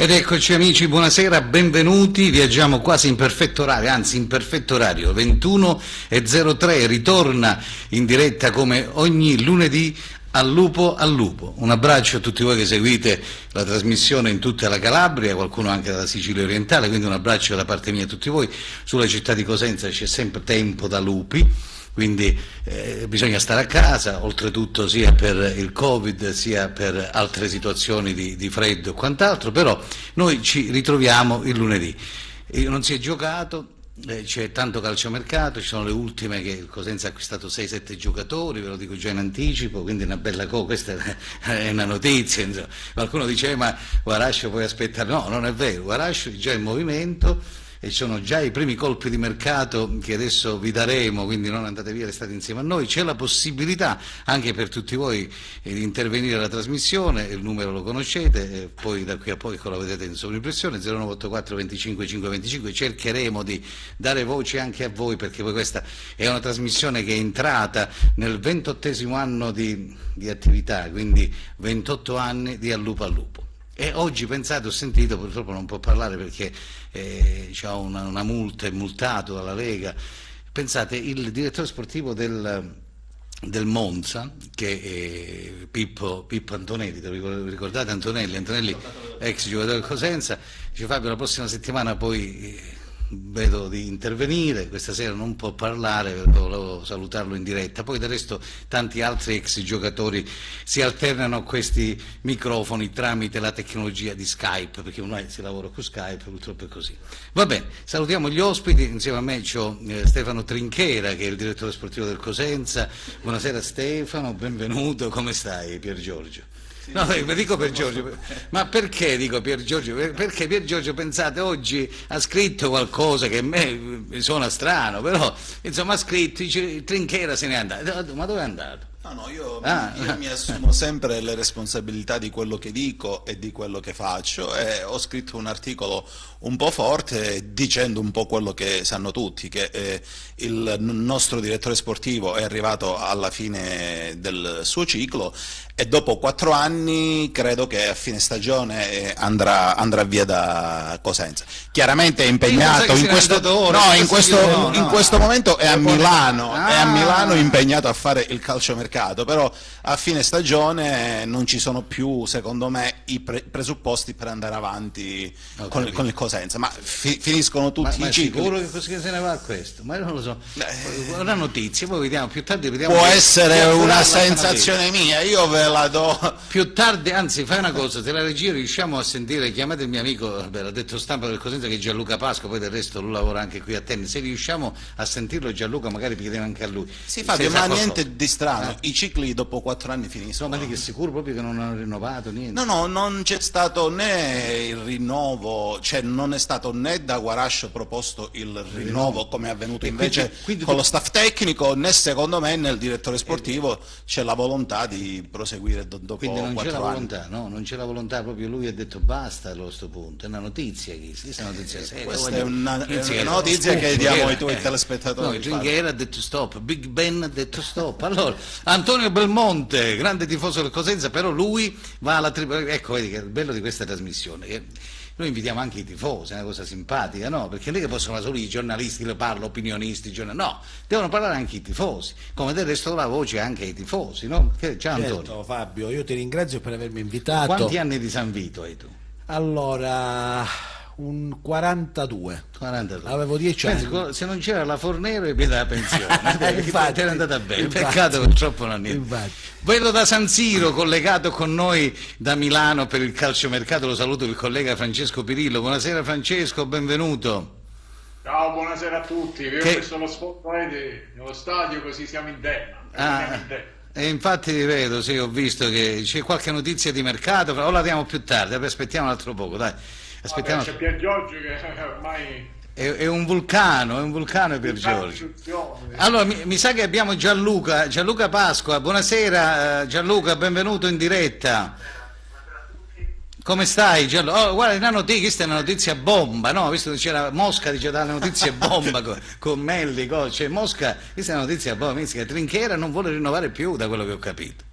Ed eccoci amici, buonasera, benvenuti, viaggiamo quasi in perfetto orario, anzi in perfetto orario, 21:03, ritorna in diretta come ogni lunedì Al Lupo al Lupo. Un abbraccio a tutti voi che seguite la trasmissione in tutta la Calabria, qualcuno anche dalla Sicilia orientale, quindi un abbraccio da parte mia a tutti voi. Sulla città di Cosenza c'è sempre tempo da lupi, quindi bisogna stare a casa, oltretutto sia per il Covid sia per altre situazioni di freddo e quant'altro, però noi ci ritroviamo il lunedì. Non si è giocato. C'è tanto calciomercato, ci sono le ultime che il Cosenza ha acquistato 6-7 giocatori, ve lo dico già in anticipo, quindi è una bella cosa, questa è una notizia, insomma. Qualcuno dice ma Guarascio puoi aspettare, no, non è vero, Guarascio è già in movimento e ci sono già i primi colpi di mercato che adesso vi daremo, quindi non andate via, restate insieme a noi, c'è la possibilità anche per tutti voi di intervenire alla trasmissione, il numero lo conoscete, e poi da qui a poco lo vedete in sovrimpressione, 0984 25 525, cercheremo di dare voce anche a voi perché poi questa è una trasmissione che è entrata nel 28° anno di attività, quindi 28 anni di Al Lupo al Lupo. E oggi pensate, ho sentito, purtroppo non può parlare perché c'ha una multa, è multato dalla Lega, pensate il direttore sportivo del Monza, che è Pippo Antonelli, ricordate Antonelli, ex giocatore del Cosenza, dice Fabio la prossima settimana poi vedo di intervenire, questa sera non può parlare, volevo salutarlo in diretta, poi del resto tanti altri ex giocatori si alternano a questi microfoni tramite la tecnologia di Skype, perché ormai si lavora con Skype, purtroppo è così. Va bene, salutiamo gli ospiti, insieme a me c'ho Stefano Trinchera che è il direttore sportivo del Cosenza. Buonasera Stefano, benvenuto, come stai Pier Giorgio? No, dico per Giorgio, ma perché dico Pier Giorgio? Perché Pier Giorgio, pensate, oggi ha scritto qualcosa che a me mi suona strano, però insomma ha scritto, dice Trinchera se n'è andato, ma dove è andato? No, io mi assumo sempre le responsabilità di quello che dico e di quello che faccio e ho scritto un articolo un po' forte dicendo un po' quello che sanno tutti, che il nostro direttore sportivo è arrivato alla fine del suo ciclo e dopo 4 anni credo che a fine stagione andrà via da Cosenza. Chiaramente è impegnato in questo momento è a Milano impegnato a fare il calciomercato, però a fine stagione non ci sono più secondo me i presupposti per andare avanti con il Cosenza, ma finiscono tutti i cicli. Ma sicuro che se ne va a questo? Ma io non lo so, una notizia, poi vediamo più tardi, può essere una sensazione mia, io ve la do più tardi, anzi fai una cosa, se la regia riusciamo a sentire, chiamate il mio amico, l'ha detto stampa del Cosenza che è Gianluca Pasco, poi del resto lui lavora anche qui a Tennis, se riusciamo a sentirlo Gianluca magari chiediamo anche a lui. Sì Fabio, ma niente di strano, i cicli dopo 4 anni finiscono. No, ma dico, è sicuro proprio che non hanno rinnovato niente? No, non c'è stato né il rinnovo, cioè non è stato né da Guarascio proposto il rinnovo come è avvenuto invece con lo staff tecnico, né secondo me nel direttore sportivo c'è la volontà di proseguire dopo 4 anni. Quindi non c'è la volontà, no? Non c'è la volontà, proprio lui ha detto basta a questo punto, è una notizia, questa è una notizia seria. Questa è una notizia che diamo ai tuoi telespettatori. No, Trinchera ha detto stop, Big Ben ha detto stop. Allora, Antonio Belmonte, grande tifoso del Cosenza, però lui va alla ecco, vedi che è il bello di questa trasmissione, che noi invitiamo anche i tifosi, è una cosa simpatica, no? Perché non è che possono solo i giornalisti, le parlo, opinionisti, no, devono parlare anche i tifosi, come del resto la voce anche ai tifosi, no? Ciao Antonio. Certo, Fabio, io ti ringrazio per avermi invitato. Quanti anni di San Vito hai tu? Allora, un 42. 42. Avevo 10 anni. Pensi, se non c'era la Fornero e via dalla pensione, infatti, era andata bene, infatti, peccato purtroppo non niente. Infatti. Vedo da San Siro, collegato con noi da Milano per il calciomercato, lo saluto il collega Francesco Pirillo. Buonasera Francesco, benvenuto. Ciao, buonasera a tutti. Io ho messo lo spotlight nello stadio così siamo in tema. E infatti vedo, sì, ho visto che c'è qualche notizia di mercato, o la diamo più tardi, aspettiamo un altro poco, dai. Vabbè, c'è Pier Giorgio che ormai è un vulcano Pier Giorgio. Allora mi sa che abbiamo Gianluca Pasqua. Buonasera Gianluca, benvenuto in diretta. Come stai Gianluca? Oh, guarda, questa è una notizia bomba, no? Visto che c'era Mosca, dice dalle notizie bomba con Melli, cioè Mosca, questa è una notizia bomba, che Trinchera non vuole rinnovare più da quello che ho capito.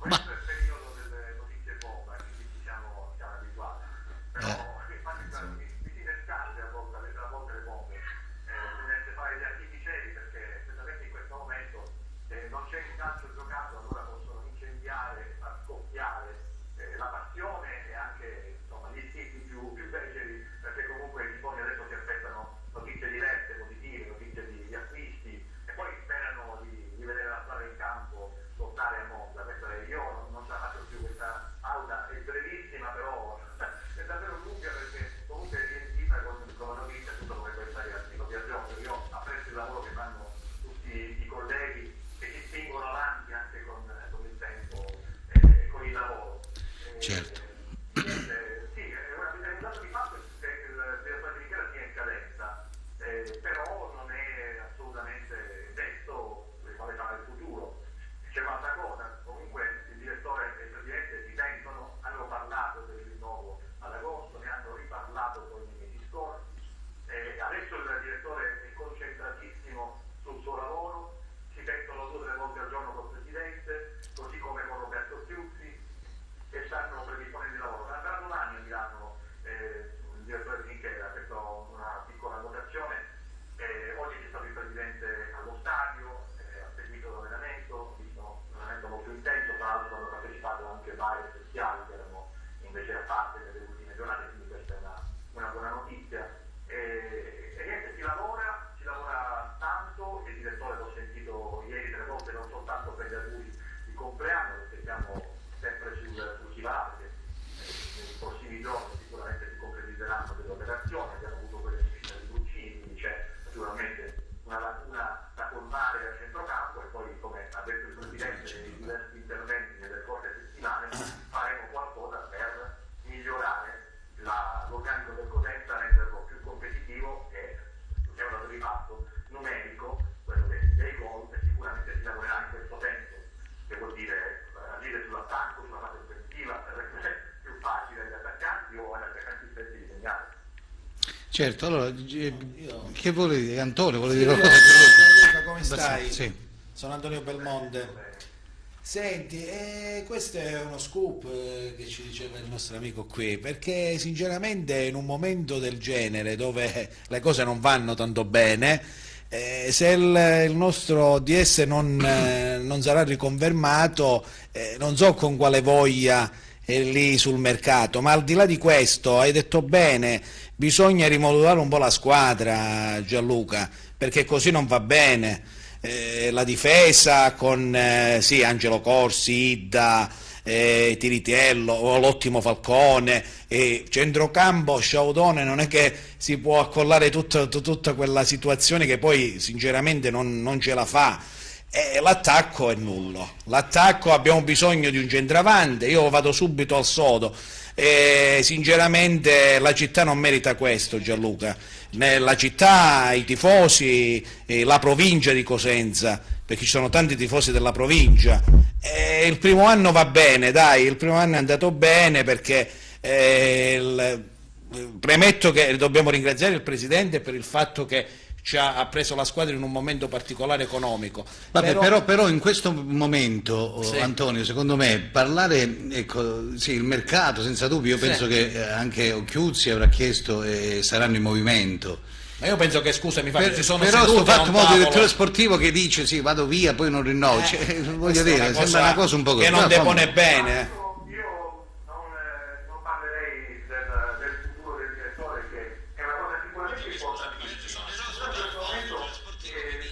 Certo, allora, che vuole dire? Antonio, vuole dire qualcosa? Luca, come stai? Sì. Sono Antonio Belmonte. Senti, questo è uno scoop che ci diceva il nostro amico qui, perché sinceramente in un momento del genere dove le cose non vanno tanto bene, se il nostro DS non sarà riconfermato, non so con quale voglia è lì sul mercato, ma al di là di questo hai detto bene, bisogna rimodulare un po' la squadra, Gianluca, perché così non va bene. La difesa con sì, Angelo Corsi, Idda, Tiritiello o l'ottimo Falcone, centrocampo Sciaudone, non è che si può accollare tutta quella situazione che poi sinceramente non ce la fa. L'attacco è nullo, l'attacco abbiamo bisogno di un centravanti, io vado subito al sodo. Sinceramente la città non merita questo, Gianluca. La città, i tifosi, la provincia di Cosenza, perché ci sono tanti tifosi della provincia. Il primo anno va bene, dai, il primo anno è andato bene perché premetto che dobbiamo ringraziare il Presidente per il fatto che ha preso la squadra in un momento particolare economico. Vabbè, però in questo momento, Sì. Antonio, secondo me parlare, ecco, sì, il mercato, senza dubbio, io Sì. penso che anche Occhiuzzi avrà chiesto e saranno in movimento. Ma io penso che, scusami Fabio, si sono Però seduti sto a fatto un modo tavolo. direttore sportivo che dice sì, vado via, poi non rinnovo, voglio Questa è dire, sembra una cosa un po' così. che non Però, depone bene. Io non parlerei del futuro del direttore, che è una cosa sicuramente importantissima. Però in questo momento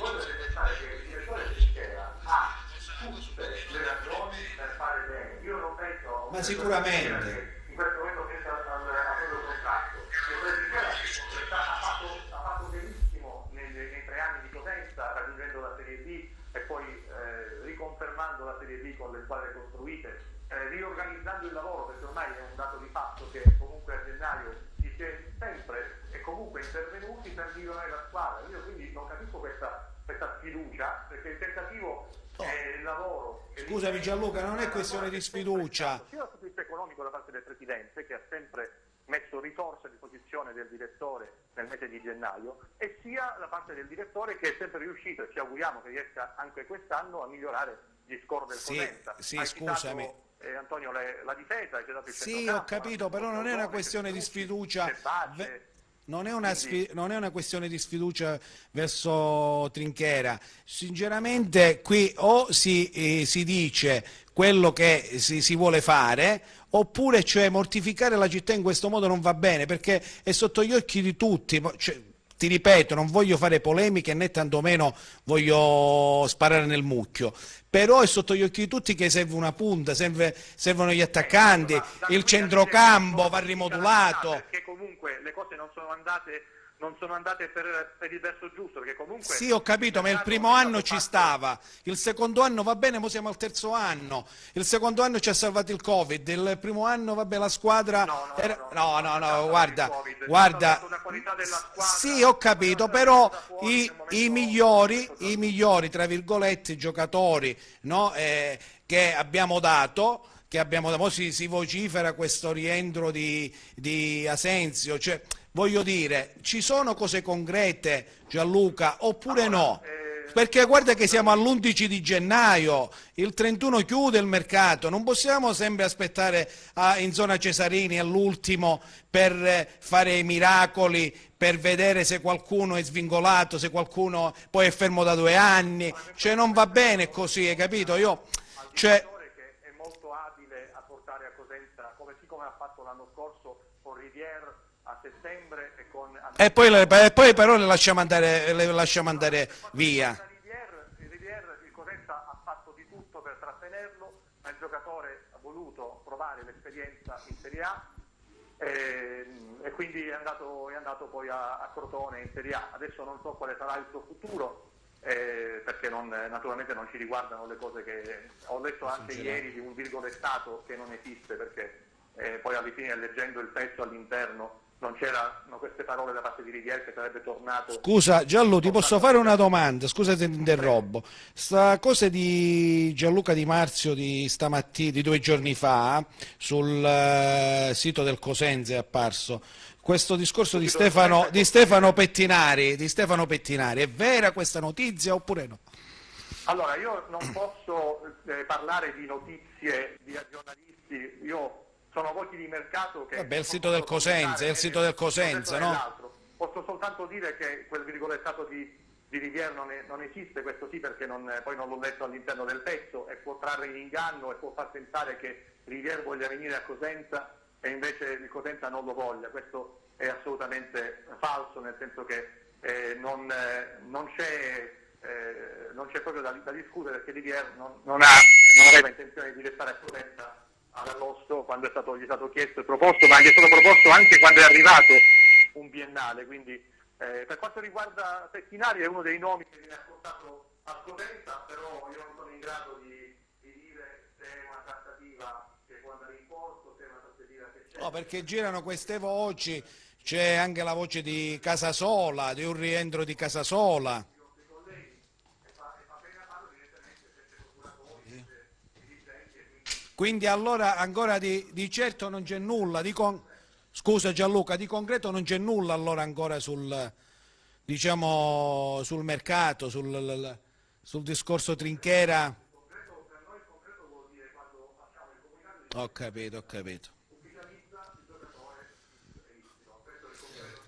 voglio pensare che il direttore Trinchera ha tutte le ragioni per fare bene. Io non penso Ma sicuramente. che in questo momento pensa al proprio contratto. Il direttore Trinchera ha fatto benissimo nei 3 anni di Cosenza, raggiungendo la Serie B e poi riconfermando la Serie B con le squadre costruite, riorganizzando il lavoro, perché ormai è un dato di fatto che comunque a gennaio si è sempre e comunque intervenuti per migliorare la squadra. Io quindi non capisco questa sfiducia, perché il tentativo è il lavoro. Scusami Gianluca, non è questione di sfiducia. Sia dal punto di vista economico da parte del Presidente, che ha sempre messo risorse a disposizione del direttore nel mese di gennaio, e sia da parte del direttore, che è sempre riuscito, e ci auguriamo che riesca anche quest'anno, a migliorare gli score del Cosenza. Sì, Hai scusami. citato, Antonio, la difesa, hai citato il Sì, centrocampo, ho capito, però non è una questione di sfiducia. Non è una questione di sfiducia verso Trinchera. Sinceramente qui o si dice quello che si vuole fare, oppure cioè mortificare la città in questo modo non va bene, perché è sotto gli occhi di tutti. Cioè, ti ripeto, non voglio fare polemiche né tantomeno voglio sparare nel mucchio, però è sotto gli occhi di tutti che serve una punta, servono gli attaccanti, il centrocampo va rimodulato. Perché comunque le cose non sono andate per il verso giusto, perché comunque... Sì, ho capito, ma il primo anno ci stava, il secondo anno va bene, ora siamo al terzo anno, il secondo anno ci ha salvato il Covid, il primo anno, vabbè, la squadra... No, guarda, sì, ho capito, però i migliori, tra virgolette, giocatori, no, che abbiamo dato, si vocifera questo rientro di Asensio, cioè... Voglio dire, ci sono cose concrete, Gianluca, oppure no? Perché guarda che siamo all'11 di gennaio, il 31 chiude il mercato, non possiamo sempre aspettare in zona Cesarini all'ultimo per fare i miracoli, per vedere se qualcuno è svingolato, se qualcuno poi è fermo da 2 anni, cioè non va bene così, hai capito? Che è molto abile a portare a Cosenza, come ha fatto l'anno scorso con Rivière a settembre e con... E poi però le lasciamo andare via. Rivière, il Cosenza ha fatto di tutto per trattenerlo, ma il giocatore ha voluto provare l'esperienza in Serie A e quindi è andato poi a Crotone in Serie A. Adesso non so quale sarà il suo futuro, perché naturalmente non ci riguardano le cose che ho letto anche ieri di un virgolettato che non esiste, perché poi alla fine, leggendo il testo all'interno, non c'erano queste parole da parte di Rivière, che sarebbe tornato... Scusa Gianlu, ti posso fare una domanda? Scusa se ti interrompo. Sta cosa di Gianluca Di Marzio di stamattina, di 2 giorni fa, sul sito del Cosenza è apparso. questo discorso di Subito, Stefano Pettinari, è vera questa notizia oppure no? Allora, io non posso parlare di notizie di giornalisti, io sono voci di mercato che... Vabbè, è il sito del Cosenza, no? Posso soltanto dire che quel virgolettato di Rivière non esiste, questo sì, perché poi non l'ho letto all'interno del pezzo, e può trarre in inganno e può far pensare che Rivière voglia venire a Cosenza e invece il Cosenza non lo voglia. Questo è assolutamente falso, nel senso che non c'è proprio da discutere, perché Rivière non aveva intenzione di restare a Cosenza all'agosto quando gli è stato chiesto e proposto, ma gli è stato proposto anche quando è arrivato un biennale. Quindi per quanto riguarda Pettinari è uno dei nomi che viene portato a Cosenza, però io non sono in grado di dire se è una trattativa che può andare in porto, se è una trattativa che c'è. No, perché girano queste voci, c'è anche la voce di Casasola, di un rientro di Casasola. Quindi allora ancora di certo non c'è nulla, scusa Gianluca, di concreto non c'è nulla allora ancora sul mercato, sul discorso Trinchera. Ho capito.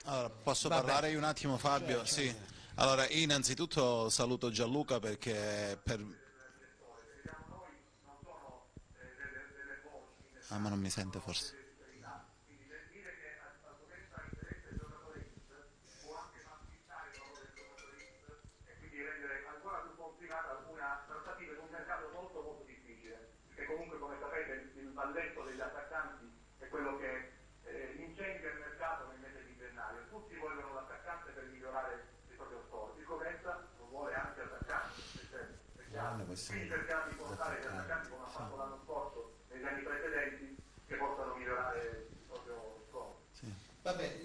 Allora, posso parlare io un attimo, Fabio? Sì. Allora, innanzitutto saluto Gianluca perché Ah, ma non mi sente forse. Balletto degli attaccanti è quello che incendia il mercato nel mese di gennaio. Tutti vogliono l'attaccante per migliorare il proprio score. Il Cosenza lo vuole anche l'attaccante, quindi cerchiamo di portare gli attaccanti come ha fatto l'anno scorso negli anni precedenti, che possano migliorare il proprio score. Vabbè,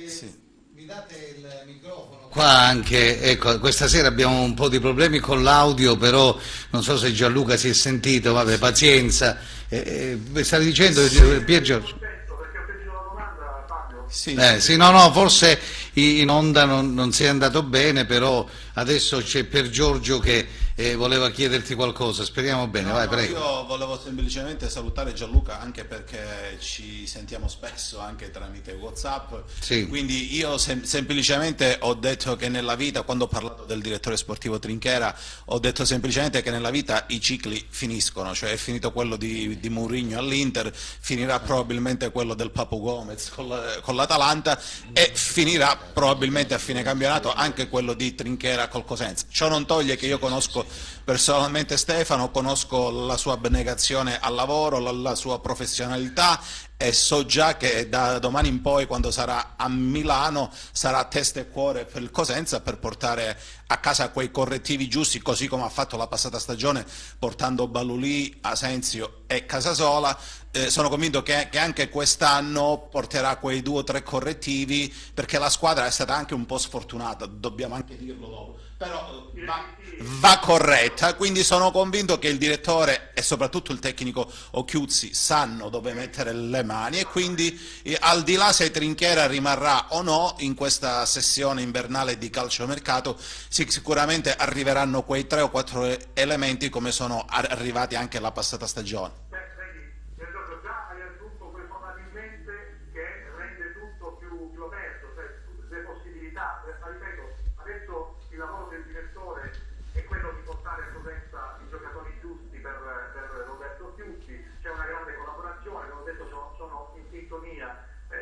Sì. mi date il microfono? Qua anche, ecco, questa sera abbiamo un po' di problemi con l'audio, però non so se Gianluca si è sentito, vabbè, pazienza. Stavi dicendo, Pier Giorgio? Sì, Sì, no, forse in onda non sei andato bene, però adesso c'è Pier Giorgio che voleva chiederti qualcosa, speriamo bene, vai, prego. Io volevo semplicemente salutare Gianluca, anche perché ci sentiamo spesso anche tramite WhatsApp, Sì. Quindi io semplicemente ho detto che nella vita, quando ho parlato del direttore sportivo Trinchera, ho detto semplicemente che nella vita i cicli finiscono, cioè è finito quello di Mourinho all'Inter, finirà probabilmente quello del Papu Gomez con l'Atalanta e finirà probabilmente a fine campionato anche quello di Trinchera col Cosenza. Ciò non toglie che io conosco personalmente Stefano, conosco la sua abnegazione al lavoro, la sua professionalità, e so già che da domani in poi, quando sarà a Milano, sarà testa e cuore per il Cosenza per portare a casa quei correttivi giusti, così come ha fatto la passata stagione portando Balulì, Asensio e Casasola. Sono convinto che anche quest'anno porterà quei 2 o 3 correttivi, perché la squadra è stata anche un po' sfortunata, dobbiamo anche dirlo dopo, però va corretta, quindi sono convinto che il direttore e soprattutto il tecnico Occhiuzzi sanno dove mettere le mani, e quindi al di là se Trinchera rimarrà o no in questa sessione invernale di calciomercato, sicuramente arriveranno quei 3 o 4 elementi come sono arrivati anche la passata stagione. Già hai aggiunto quel probabilmente che rende tutto più aperto, cioè le possibilità. Ripeto, adesso il lavoro del direttore è quello di portare a Cosenza i giocatori giusti per Roberto Chiutti. C'è una grande collaborazione, come ho detto sono in sintonia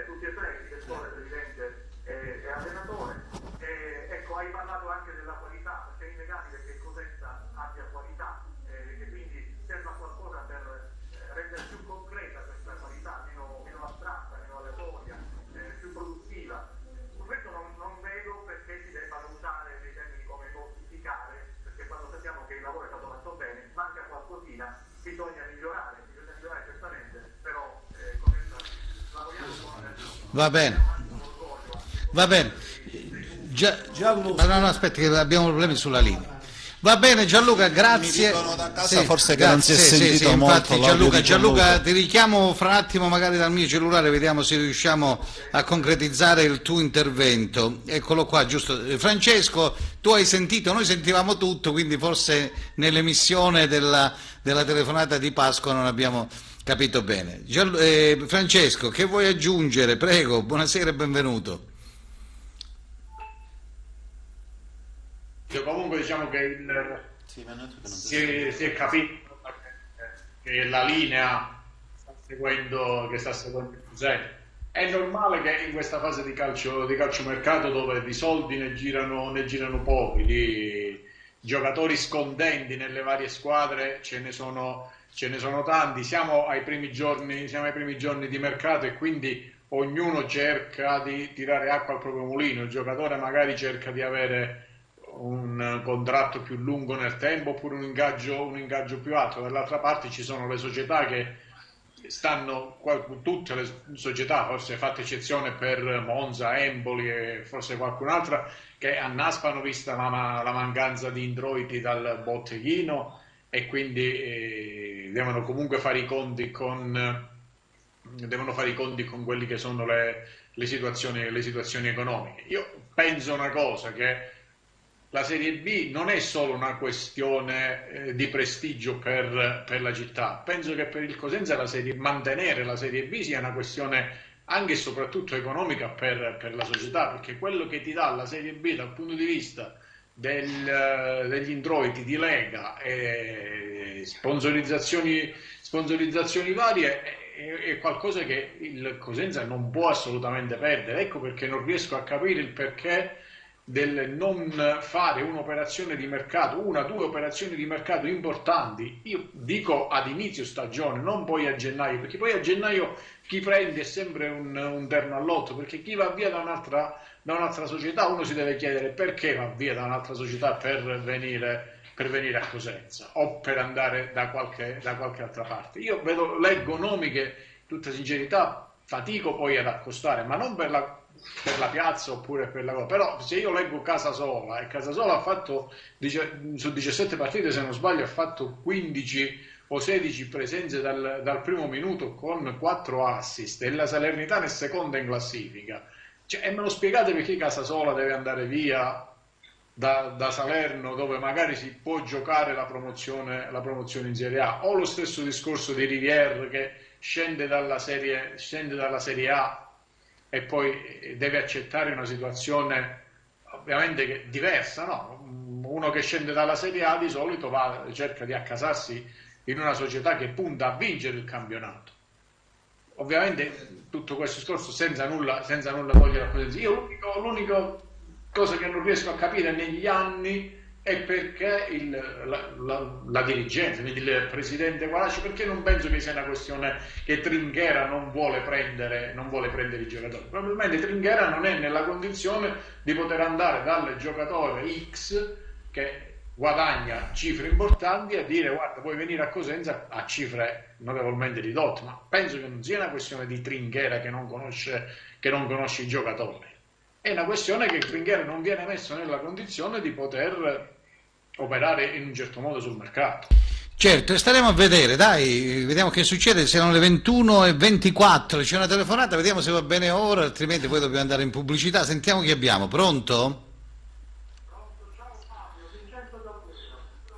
tutti e tre, direttore, presidente e allenatore. Ecco, hai parlato anche della qualità, perché è innegabile che Cosenza abbia qualità, e quindi serva qualcosa per rendere più concreta questa qualità, meno astratta, meno aleatoria, più produttiva. Questo non vedo perché si debba usare dei termini come mortificare, perché quando sappiamo che il lavoro è stato fatto bene, manca qualcosina, bisogna migliorare certamente, però lavoriamo con... Va bene. Gianluca. Ma no, aspetti che abbiamo problemi sulla linea. Va bene Gianluca, grazie. Mi dicono da casa forse che non si è sentito molto infatti l'audio di Gianluca, ti richiamo fra un attimo magari dal mio cellulare, vediamo se riusciamo a concretizzare il tuo intervento. Eccolo qua, giusto. Francesco, tu hai sentito, noi sentivamo tutto, quindi forse nell'emissione della telefonata di Pasqua non abbiamo capito bene. Francesco, che vuoi aggiungere? Prego, buonasera e benvenuto. Comunque diciamo che si è capito che la linea che sta seguendo il Cusè. È normale che in questa fase di calciomercato, dove di soldi ne girano pochi, di giocatori scondenti nelle varie squadre ce ne sono tanti. Siamo ai primi giorni di mercato e quindi ognuno cerca di tirare acqua al proprio mulino. Il giocatore magari cerca di avere un contratto più lungo nel tempo oppure un ingaggio più alto. Dall'altra parte ci sono le società che tutte le società, forse fatta eccezione per Monza, Empoli e forse qualcun'altra, che annaspano vista la mancanza di introiti dal botteghino e quindi devono comunque fare i conti con quelli che sono le situazioni economiche. Io penso una cosa, che la Serie B non è solo una questione di prestigio per la città. Penso che per il Cosenza mantenere la Serie B sia una questione anche e soprattutto economica per la società, perché quello che ti dà la Serie B dal punto di vista degli introiti di Lega e sponsorizzazioni varie è qualcosa che il Cosenza non può assolutamente perdere. Ecco perché non riesco a capire il perché del non fare un'operazione di mercato, due operazioni di mercato importanti. Io dico ad inizio stagione, non poi a gennaio, perché poi a gennaio chi prende è sempre un terno all'otto, perché chi va via da un'altra società, uno si deve chiedere perché va via da un'altra società per venire a Cosenza o per andare da qualche altra parte. Io leggo nomi che, tutta sincerità, fatico poi ad accostare, ma non per la piazza oppure per la cosa. Però se io leggo Casasola, e Casasola ha fatto su 17 partite, se non sbaglio, ha fatto 15 o 16 presenze dal primo minuto con 4 assist, e la Salernitana è seconda in classifica. E me lo spiegate perché Casasola deve andare via da Salerno, dove magari si può giocare la promozione in Serie A? O lo stesso discorso di Rivière, che scende dalla Serie A e poi deve accettare una situazione ovviamente diversa, no? Uno che scende dalla Serie A di solito cerca di accasarsi in una società che punta a vincere il campionato. Ovviamente tutto questo discorso senza nulla togliere a Cosenza. Io l'unica cosa che non riesco a capire negli anni è perché la dirigenza, quindi il presidente Guarasci, perché non penso che sia una questione che Trinchera non vuole prendere i giocatori. Probabilmente Trinchera non è nella condizione di poter andare dal giocatore X che guadagna cifre importanti a dire: guarda, puoi venire a Cosenza a cifre notevolmente ridotte. Ma penso che non sia una questione di Trinchera che non conosce i giocatori. È una questione che il Trinchera non viene messo nella condizione di poter operare in un certo modo sul mercato. Certo, e staremo a vedere, dai, vediamo che succede. Sono le 21:24, c'è una telefonata, vediamo se va bene ora, altrimenti poi dobbiamo andare in pubblicità. Sentiamo chi abbiamo. Pronto?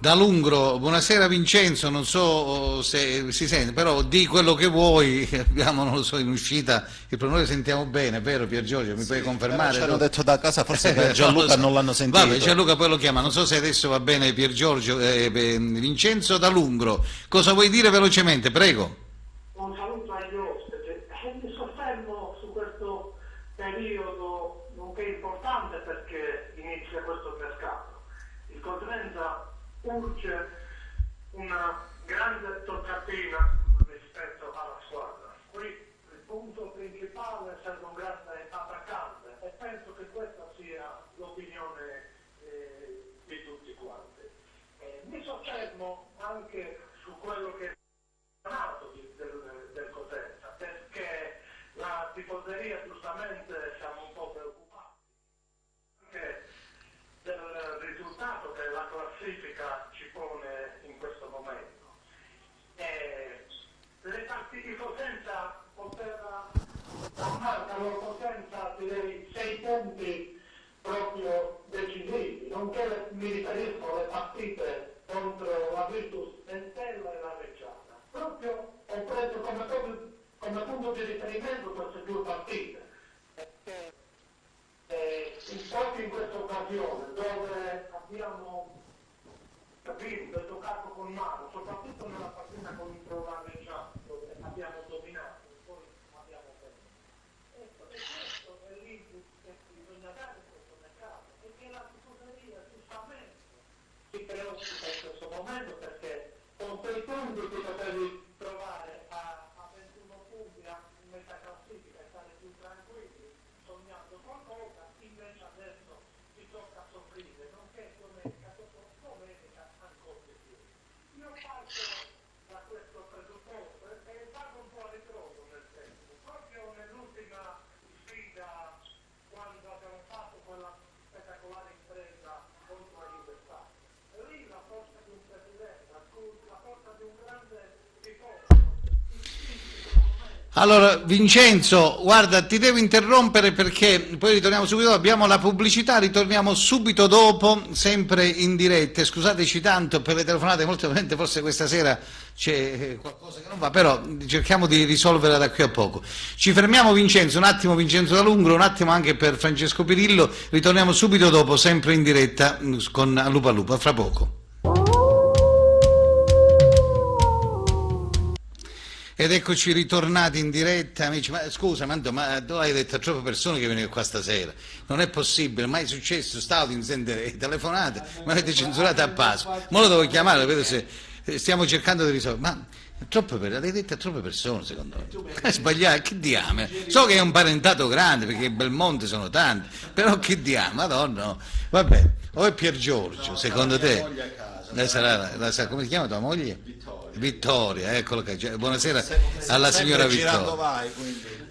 Da Lungro, buonasera Vincenzo, non so se si sente, però di quello che vuoi, abbiamo, non lo so, in uscita, noi sentiamo bene, vero Pier Giorgio, mi puoi confermare? Ci hanno detto da casa, forse per Gianluca non l'hanno sentito. Vabbè, Gianluca poi lo chiama, non so se adesso va bene Pier Giorgio, Vincenzo da Lungro, cosa vuoi dire velocemente, prego? Un saluto agli ospiti, mi soffermo su questo periodo nonché importante perché inizia questo mercato. Il Cosenza urge una grande toccatina rispetto alla squadra. Qui il punto principale serve un grande attaccante e penso che questa sia l'opinione di tutti quanti. Mi soffermo anche su quello che è del Cosenza, perché la tifoseria, giustamente, siamo un po' preoccupati anche del risultato che la classifica classifica ci pone in questo momento. Il Cosenza poteva marcare Cosenza direi 6 punti proprio decisivi, nonché mi riferisco alle partite contro la Virtus Entella e la Reggiana. Proprio ho preso come punto di riferimento queste 2 partite. Proprio in questa occasione dove abbiamo capito e toccato con mano, soprattutto nella partita contro la Reggiana, dove abbiamo dominato, poi abbiamo perso. E questo è l'input che bisogna dare in questo mercato, e che la tifoseria giustamente si preoccupa in questo momento, perché con quei punti ti potevi trovare a 21 punti in metà classifica e stare più tranquilli, sognando qualcosa, invece adesso ti tocca soffrire, nonché domenica dopo domenica ancora di più. Io parto da questo presupposto e vado un po' a ritroso nel tempo. Proprio nell'ultima sfida, quando abbiamo fatto quella spettacolare impresa contro la Juventus, lì la forza di un presidente, la forza di un grande tifoso. Allora, Vincenzo, guarda, ti devo interrompere perché poi ritorniamo subito, abbiamo la pubblicità, ritorniamo subito dopo, sempre in diretta. Scusateci tanto per le telefonate, molto probabilmente forse questa sera c'è qualcosa che non va, però cerchiamo di risolverla da qui a poco. Ci fermiamo, Vincenzo, un attimo Vincenzo D'Alungro, un attimo anche per Francesco Pirillo, ritorniamo subito dopo, sempre in diretta con Lupa a Lupa, fra poco. Ed eccoci ritornati in diretta, amici. Ma scusa, ma tu hai detto a troppe persone che venivano qua stasera. Non è possibile, mai è successo, stavo in sentire telefonate, mi avete censurato a passo. Ma lo devo chiamare, vedo se stiamo cercando di risolvere. Ma l'hai detto a troppe persone, secondo me. È sbagliato, che diamo? So che è un parentato grande, perché in Belmonte sono tanti, però che diamo? Madonna, no. Vabbè, o è Pier Giorgio, secondo te? Lei sarà, come si chiama tua moglie? Vittoria, eccolo che. Buonasera alla signora Vittoria.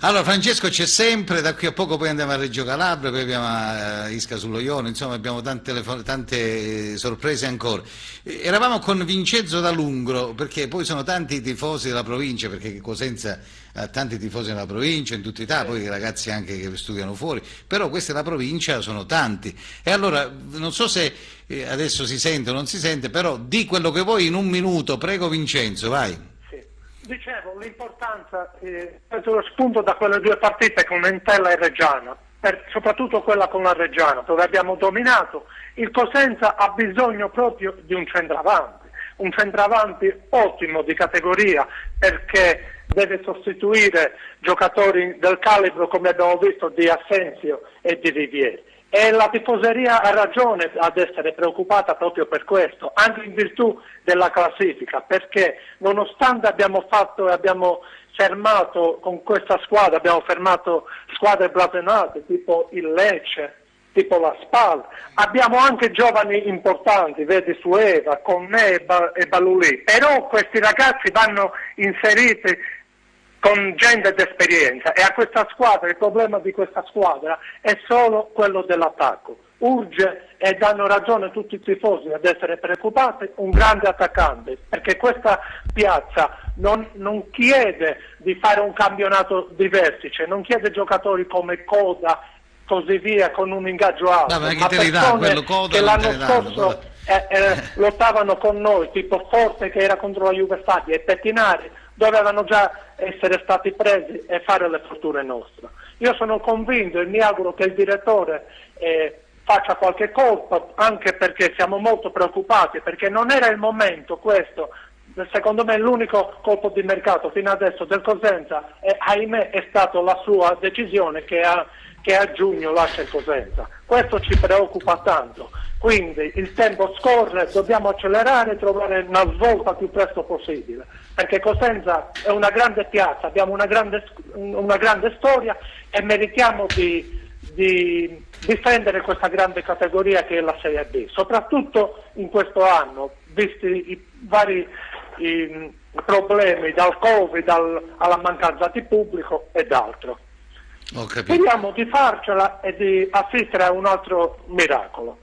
Allora, Francesco c'è sempre, da qui a poco poi andiamo a Reggio Calabria, poi abbiamo a Isca sullo Ionio, insomma abbiamo tante sorprese ancora. Eravamo con Vincenzo D'Alungro, perché poi sono tanti i tifosi della provincia, perché Cosenza ha tanti tifosi nella provincia, in tutta Italia, poi i ragazzi anche che studiano fuori, però questa è la provincia, sono tanti. E allora, non so se adesso si sente o non si sente, però di quello che vuoi in un minuto, prego Vincenzo, vai. Dicevo, l'importanza, preso lo spunto da quelle 2 partite con Entella e Reggiana, soprattutto quella con la Reggiana, dove abbiamo dominato, il Cosenza ha bisogno proprio di un centravanti ottimo di categoria, perché deve sostituire giocatori del calibro, come abbiamo visto, di Assensio e di Rivieri. E la tifoseria ha ragione ad essere preoccupata proprio per questo, anche in virtù della classifica, perché nonostante abbiamo fermato con questa squadra, abbiamo fermato squadre blasonate tipo il Lecce, tipo la Spal, abbiamo anche giovani importanti, vedi Sueva, Conné e Balulì, però questi ragazzi vanno inseriti con gente d'esperienza, e a questa squadra, il problema di questa squadra è solo quello dell'attacco. Urge, e danno ragione tutti i tifosi ad essere preoccupati, un grande attaccante, perché questa piazza non chiede di fare un campionato di vertice, non chiede giocatori come Coda, così via, con un ingaggio alto, ma persone che l'anno scorso lottavano con noi, tipo Forte che era contro la Jugoslavia, e Pettinari dovevano già essere stati presi e fare le fortune nostre. Io sono convinto e mi auguro che il direttore faccia qualche colpa, anche perché siamo molto preoccupati, perché non era il momento questo. Secondo me l'unico colpo di mercato fino adesso del Cosenza, ahimè, è stata la sua decisione che a giugno lascia il Cosenza. Questo ci preoccupa tanto, quindi il tempo scorre, dobbiamo accelerare e trovare una svolta più presto possibile, perché Cosenza è una grande piazza, abbiamo una grande storia e meritiamo di difendere questa grande categoria che è la Serie B, soprattutto in questo anno, visti i vari problemi dal Covid alla mancanza di pubblico ed altro. Speriamo di farcela e di assistere a un altro miracolo.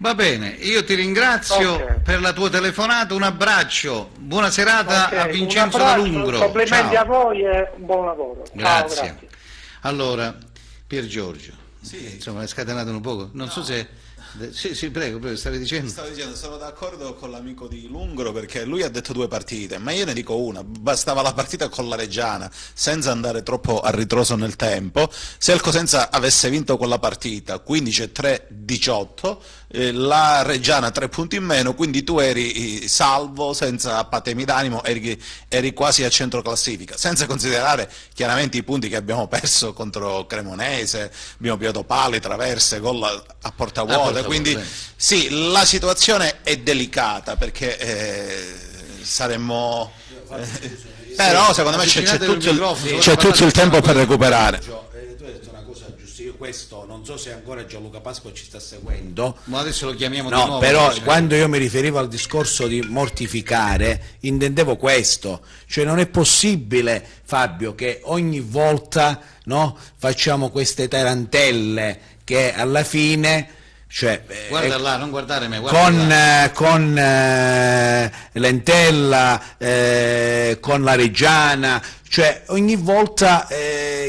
Va bene, io ti ringrazio Ok. per la tua telefonata, un abbraccio, buona serata Ok, a Vincenzo un da abbraccio, Lungro. complimenti Ciao. a voi e un buon lavoro. Ciao, Grazie. grazie. Allora, Pier Giorgio, Sì. insomma, è scatenato un poco. Non so se... Sì, prego, stavi dicendo. Stavo dicendo, sono d'accordo con l'amico di Lungro perché lui ha detto 2 partite, ma io ne dico una, bastava la partita con la Reggiana, senza andare troppo a ritroso nel tempo. Se il Cosenza avesse vinto quella partita 15-3-18, la Reggiana 3 punti in meno, quindi tu eri salvo, senza patemi d'animo, eri quasi a centro classifica, senza considerare chiaramente i punti che abbiamo perso contro Cremonese, abbiamo pigliato pali, traverse, gol a porta vuota. Quindi sì, la situazione è delicata perché saremmo... però secondo me c'è tutto il tempo per recuperare. Tu hai detto una cosa giusta, io questo non so se ancora Gianluca Pasqua ci sta seguendo. Ma adesso lo chiamiamo di No, nuovo. però cioè. quando io mi riferivo al discorso di mortificare, intendevo questo, cioè non è possibile, Fabio, che ogni volta, no, facciamo queste tarantelle che alla fine, cioè, Guarda là, non guardare me, guarda con Lentella, con la Reggiana, cioè ogni volta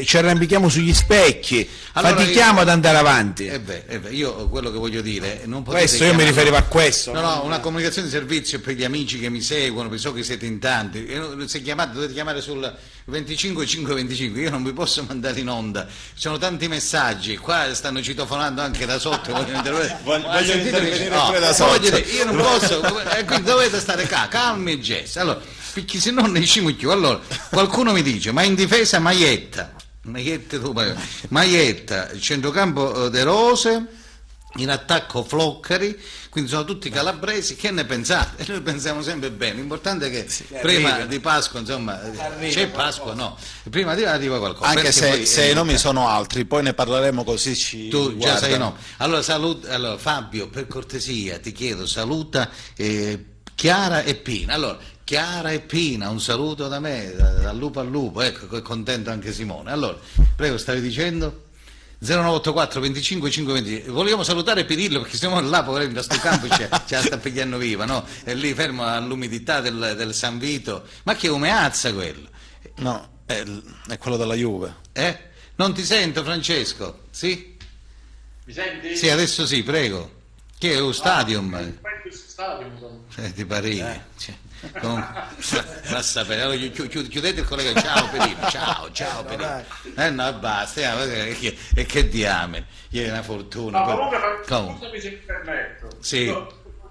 ci arrampichiamo sugli specchi, Allora fatichiamo io- ad andare avanti. Io quello che voglio dire, non potete Questo io mi chiamarlo- riferivo a questo. No, una comunicazione di servizio per gli amici che mi seguono, perché so che siete in tanti. Se chiamate, dovete chiamare sul 25 525, io non vi posso mandare in onda. Ci sono tanti messaggi, qua stanno citofonando anche da sotto. Vogliono intervenire. Vogliono intervenire No, pure da voglio sotto. dire, io non posso, quindi dovete stare calmi e gesti. Allora, perché se no ne scimucchio. Allora, qualcuno mi dice, ma in difesa Maietta, il centrocampo De Rose, in attacco Floccari, quindi sono tutti calabresi. Che ne pensate? Noi pensiamo sempre bene, l'importante è che prima arrivano. di Pasqua, insomma, c'è Pasqua, no, prima di arriva qualcosa. Anche perché se, poi, se i nomi sono altri, poi ne parleremo così ci tu già sai guardano. no. Allora, Fabio, per cortesia ti chiedo, saluta Chiara e Pina. Allora, Chiara e Pina, un saluto da me, dal lupo al lupo, ecco, è contento anche Simone. Allora, prego, stavi dicendo? 0984 25 520. Vogliamo salutare Pirillo perché siamo là, poverino, da sto campo ce la sta pigliando viva, no? È lì fermo all'umidità del San Vito. Ma che umeazza quello? No, è quello della Juve. Non ti sento, Francesco? Sì? Mi senti? Sì, adesso sì, prego. Che è lo stadium? Stadium. Ti pare? Va a sapere. Allora, chiudete il collega, ciao Perino, ciao Perino. No, basta, e che diamine, ieri è una fortuna. No, comunque, Comunque. scusami se mi permetto. Sì.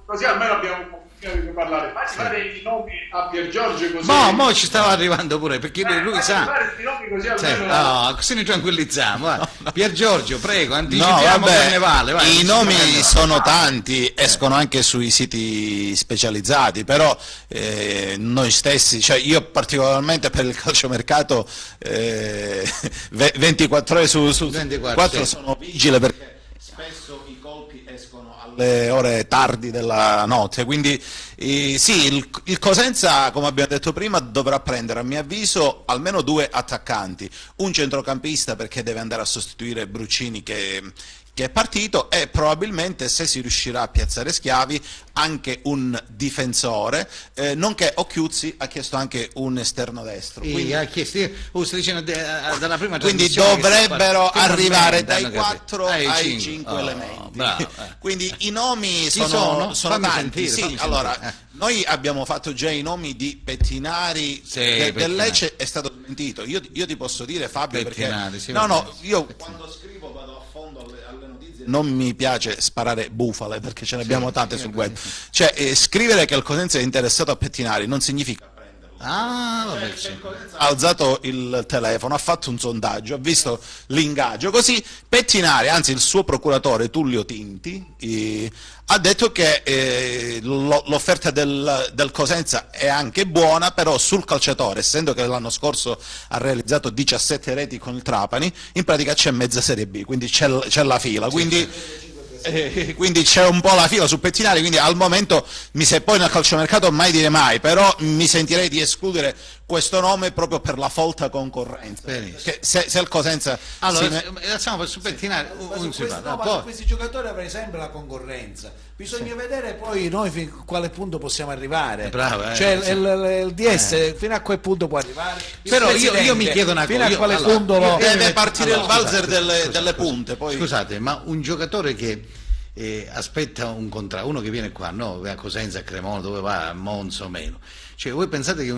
Così almeno abbiamo un pochino di cui parlare. Fatti fare i nomi a Pier Giorgio così. Mo ci stava arrivando pure, perché lui fatti sa. fare i nomi così Sì, almeno. no, così ne tranquillizziamo. Va. Pier Giorgio, prego, No, anticipiamo vabbè, Carnevale. Vai, i anticipiamo nomi Carnevale. sono tanti, escono anche sui siti specializzati, però noi stessi, cioè io particolarmente per il calciomercato 24 ore su 24, sì. sono vigile perché spesso i colpi escono alle ore tardi della notte, quindi sì, il Cosenza, come abbiamo detto prima, dovrà prendere a mio avviso almeno 2 attaccanti, un centrocampista perché deve andare a sostituire Bruccini che è partito, e probabilmente, se si riuscirà a piazzare Schiavi, anche un difensore, nonché Occhiuzzi ha chiesto anche un esterno destro. Quindi, Ha chiesto, sto dicendo dalla prima quindi trasmissione che dovrebbero sta partendo, arrivare finalmente dai hanno capito. 4 ai cinque. 5 Oh, elementi. bravo, Quindi i nomi Chi sono? sono Fammi tanti. sentire, Sì, fammi allora, sentire. noi abbiamo fatto già i nomi di Pettinari, Sì, del Pettinari. Lecce è stato smentito. Io ti posso dire, Fabio, Pettinari, perché sì, no, vabbè. io quando scrivo vado a fondo alle notizie, non mi piace sparare bufale perché ce ne abbiamo tante sul web. Cioè, scrivere che il Cosenza è interessato a Pettinari non significa prenderlo. Ah, vabbè, sì. Ha alzato il telefono, ha fatto un sondaggio, ha visto l'ingaggio, così Pettinari, anzi il suo procuratore Tullio Tinti, ha detto che l'offerta del Cosenza è anche buona, però sul calciatore, essendo che l'anno scorso ha realizzato 17 reti con il Trapani, in pratica c'è mezza Serie B, quindi c'è la fila, quindi c'è un po' la fila su Pettinari, quindi al momento poi nel calciomercato mai dire mai, però mi sentirei di escludere questo nome proprio per la folta concorrenza. Che se il Cosenza allora stiamo per suppettinare su questi giocatori avrei sempre la concorrenza, bisogna vedere poi noi a quale punto possiamo arrivare. Bravo, cioè il DS fino a quel punto può arrivare. Però io mi chiedo una cosa, fino a quale punto deve partire il valzer delle punte. Poi... Scusate, ma un giocatore che aspetta un contratto, uno che viene qua, no, a Cosenza, a Cremona, dove va, a Monza o meno, cioè voi pensate che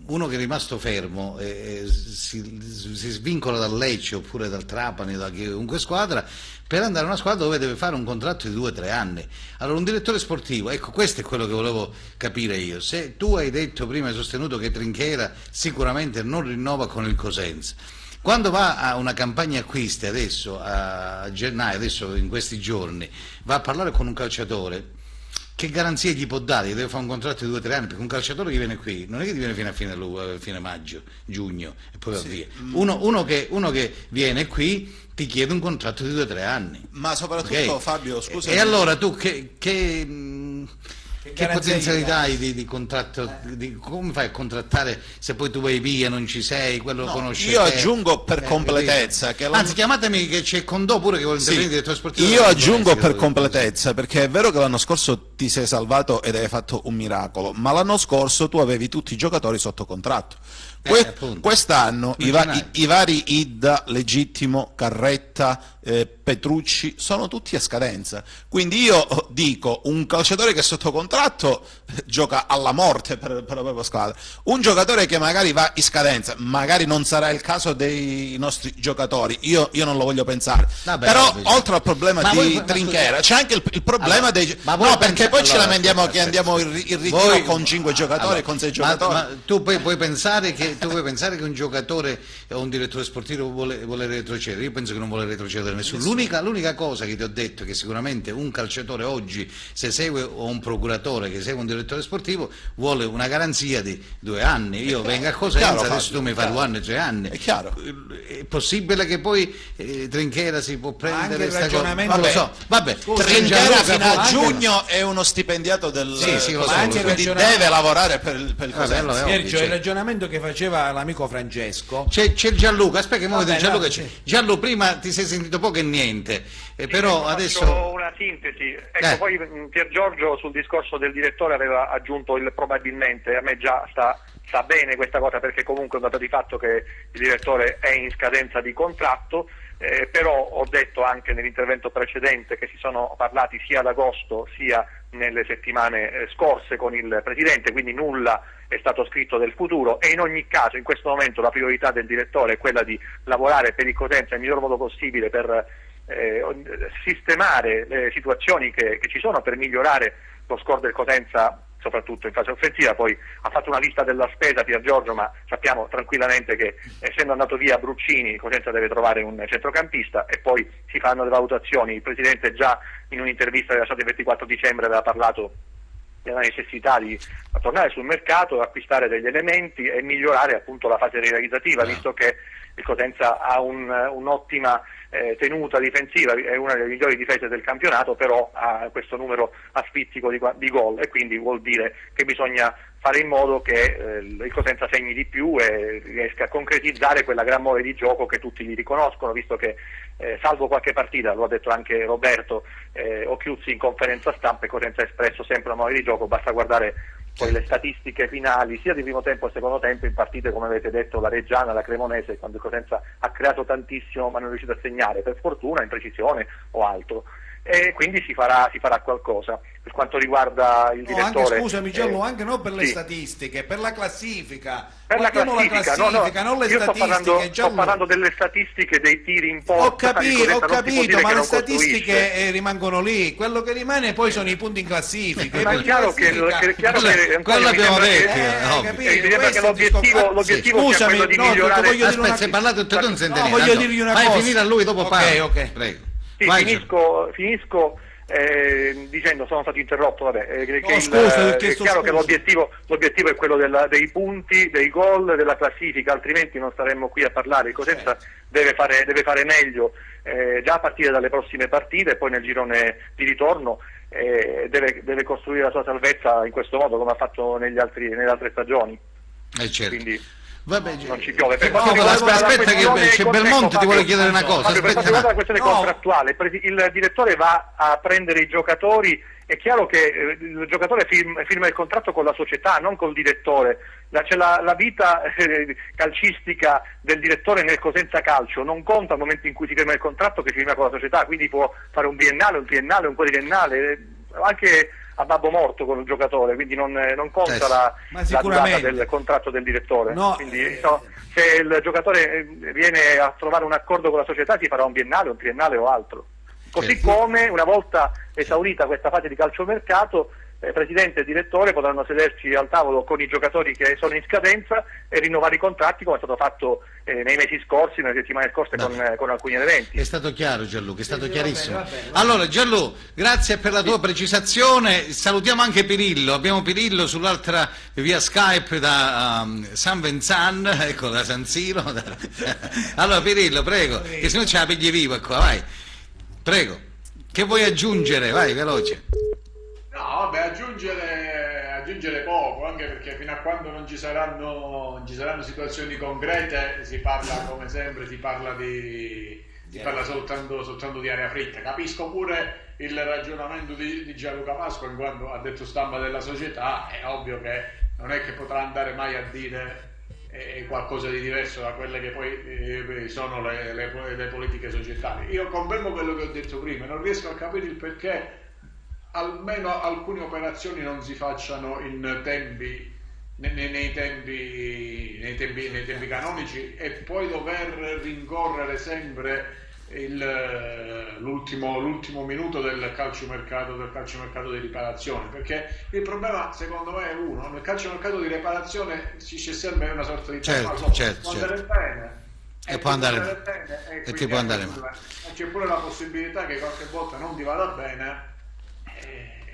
uno che è rimasto fermo si svincola dal Lecce oppure dal Trapani, da chiunque squadra, per andare a una squadra dove deve fare un contratto di 2 o 3 anni? Allora un direttore sportivo, ecco, questo è quello che volevo capire io. Se tu hai detto prima, hai sostenuto che Trinchera sicuramente non rinnova con il Cosenza, quando va a una campagna acquisti adesso, a gennaio, adesso in questi giorni, va a parlare con un calciatore, che garanzie gli può dare? Che deve fare un contratto di 2 o 3 anni? Perché un calciatore che viene qui non è che ti viene fino a fine maggio, giugno e poi va via. Uno che viene qui ti chiede un contratto di 2 o 3 anni. Ma soprattutto, Fabio, scusa. E allora tu che potenzialità hai di contratto? Come fai a contrattare se poi tu vai via, non ci sei, quello conosce io te? Aggiungo per completezza che anzi chiamatemi, che c'è Condò pure che vuole intervenire, direttore sportivo. Io aggiungo per completezza, perché è vero che l'anno scorso ti sei salvato ed hai fatto un miracolo, ma l'anno scorso tu avevi tutti i giocatori sotto contratto. Quest'anno i vari Idda, Legittimo, Carretta, Petrucci sono tutti a scadenza, quindi io dico un calciatore che è sotto contratto gioca alla morte per la propria squadra, un giocatore che magari va in scadenza, magari non sarà il caso dei nostri giocatori, io non lo voglio pensare. Però oltre al problema di Trinchera c'è anche il problema dei perché poi ci lamentiamo che andiamo in ritiro con 5 giocatori, con 6 giocatori. Ma tu puoi pensare che un giocatore o un direttore sportivo vuole retrocedere? Io penso che non vuole retrocedere nessuno. L'unica cosa che ti ho detto è che sicuramente un calciatore oggi, se segue, o un procuratore che segue un direttore sportivo, vuole una garanzia di 2 anni. Io vengo a Cosenza, adesso tu mi fai 2 anni, 3 anni. È chiaro. È possibile che poi Trinchera si può prendere questa cosa? Non lo so. Vabbè, Trinchera fino a giugno è uno stipendiato del Cosenza, quindi deve lavorare per il Cosenza. Sergio, il ragionamento che faceva l'amico Francesco. C'è Gianluca, aspetta che muove Gianluca. Gianlu, prima ti sei sentito poco e niente, però adesso faccio una sintesi. Ecco, poi Pier Giorgio sul discorso del direttore aveva aggiunto il probabilmente. A me già sta bene questa cosa, perché comunque è un dato di fatto che il direttore è in scadenza di contratto. Però ho detto anche nell'intervento precedente che si sono parlati sia ad agosto sia nelle settimane scorse con il Presidente, quindi nulla è stato scritto del futuro, e in ogni caso in questo momento la priorità del direttore è quella di lavorare per il Cosenza nel miglior modo possibile per sistemare le situazioni che ci sono, per migliorare lo score del Cosenza soprattutto in fase offensiva. Poi ha fatto una lista della spesa Pier Giorgio, ma sappiamo tranquillamente che essendo andato via Bruccini, Cosenza deve trovare un centrocampista e poi si fanno le valutazioni. Il Presidente già in un'intervista rilasciata il 24 dicembre aveva parlato della necessità di tornare sul mercato, acquistare degli elementi e migliorare appunto la fase realizzativa, visto che il Cosenza ha un'ottima tenuta difensiva, è una delle migliori difese del campionato, però ha questo numero asfittico di gol, e quindi vuol dire che bisogna fare in modo che il Cosenza segni di più e riesca a concretizzare quella gran mole di gioco che tutti gli riconoscono, visto che salvo qualche partita, lo ha detto anche Roberto Occhiuzzi in conferenza stampa, il Cosenza ha espresso sempre una mole di gioco. Basta guardare poi le statistiche finali sia di primo tempo che secondo tempo in partite come avete detto, la Reggiana, la Cremonese, quando il Cosenza ha creato tantissimo ma non è riuscito a segnare, per fortuna, imprecisione o altro, e quindi si farà qualcosa. Per quanto riguarda il direttore, anche, scusami Gianlu, anche non per le statistiche, per la classifica. Per la classifica, non le io statistiche. Sto parlando delle statistiche dei tiri in porta. Ho capito, ma le statistiche rimangono lì, quello che rimane poi sono i punti in classifica. Ma è chiaro che quello abbiamo detto, mi sembra che l'obiettivo sia quello di migliorare. Aspetta, se parlate tutte e due non sente niente. Voglio dirgli una cosa. Fai finire a lui, dopo parli. Ok. Prego. Sì, finisco dicendo, sono stato interrotto, è chiaro che l'obiettivo è quello dei punti, dei gol, della classifica, altrimenti non staremmo qui a parlare. Il Cosenza deve fare meglio già a partire dalle prossime partite, e poi nel girone di ritorno deve costruire la sua salvezza in questo modo, come ha fatto nelle altre stagioni. Certo. Quindi Vabbè, non ci piove. Per no, quanto riguarda la aspetta che questione c'è Belmonte, ti vuole chiedere una cosa. Fabio, per quanto riguarda la questione no. contrattuale, il direttore va a prendere i giocatori, è chiaro che il giocatore firma il contratto con la società, non col direttore. C'è la vita calcistica del direttore nel Cosenza Calcio non conta al momento in cui si firma il contratto, che si firma con la società, quindi può fare un biennale, un triennale, un quadriennale, anche a babbo morto con il giocatore, quindi non conta la durata del contratto del direttore. No, quindi, se il giocatore viene a trovare un accordo con la società si farà un biennale, un triennale o altro. Così come una volta esaurita questa fase di calciomercato, presidente e direttore potranno sedersi al tavolo con i giocatori che sono in scadenza e rinnovare i contratti, come è stato fatto nei mesi scorsi, nelle settimane scorse con alcuni eventi. È stato chiaro, Gianluca, è stato chiarissimo. Va bene. Allora Gianluca, grazie per la tua precisazione, salutiamo anche Pirillo, abbiamo Pirillo sull'altra via Skype da San Vincent, ecco, da San Siro. Allora Pirillo, prego, che se no ce la pigli viva qua, vai, prego, che vuoi aggiungere, vai, veloce. No, vabbè, aggiungere poco, anche perché fino a quando non ci saranno situazioni concrete si parla, come sempre, si parla soltanto di aria fritta. Capisco pure il ragionamento di Gianluca Pasqua, in quanto ha detto stampa della società, è ovvio che non è che potrà andare mai a dire qualcosa di diverso da quelle che poi sono le politiche societarie. Io confermo quello che ho detto prima, non riesco a capire il perché almeno alcune operazioni non si facciano nei tempi canonici e poi dover rincorrere sempre l'ultimo minuto del calciomercato di riparazione, perché il problema secondo me è uno: nel calciomercato di riparazione c'è sempre una sorta di certo. andare bene E può andare male. E ti può andare male. C'è pure la possibilità che qualche volta non ti vada bene.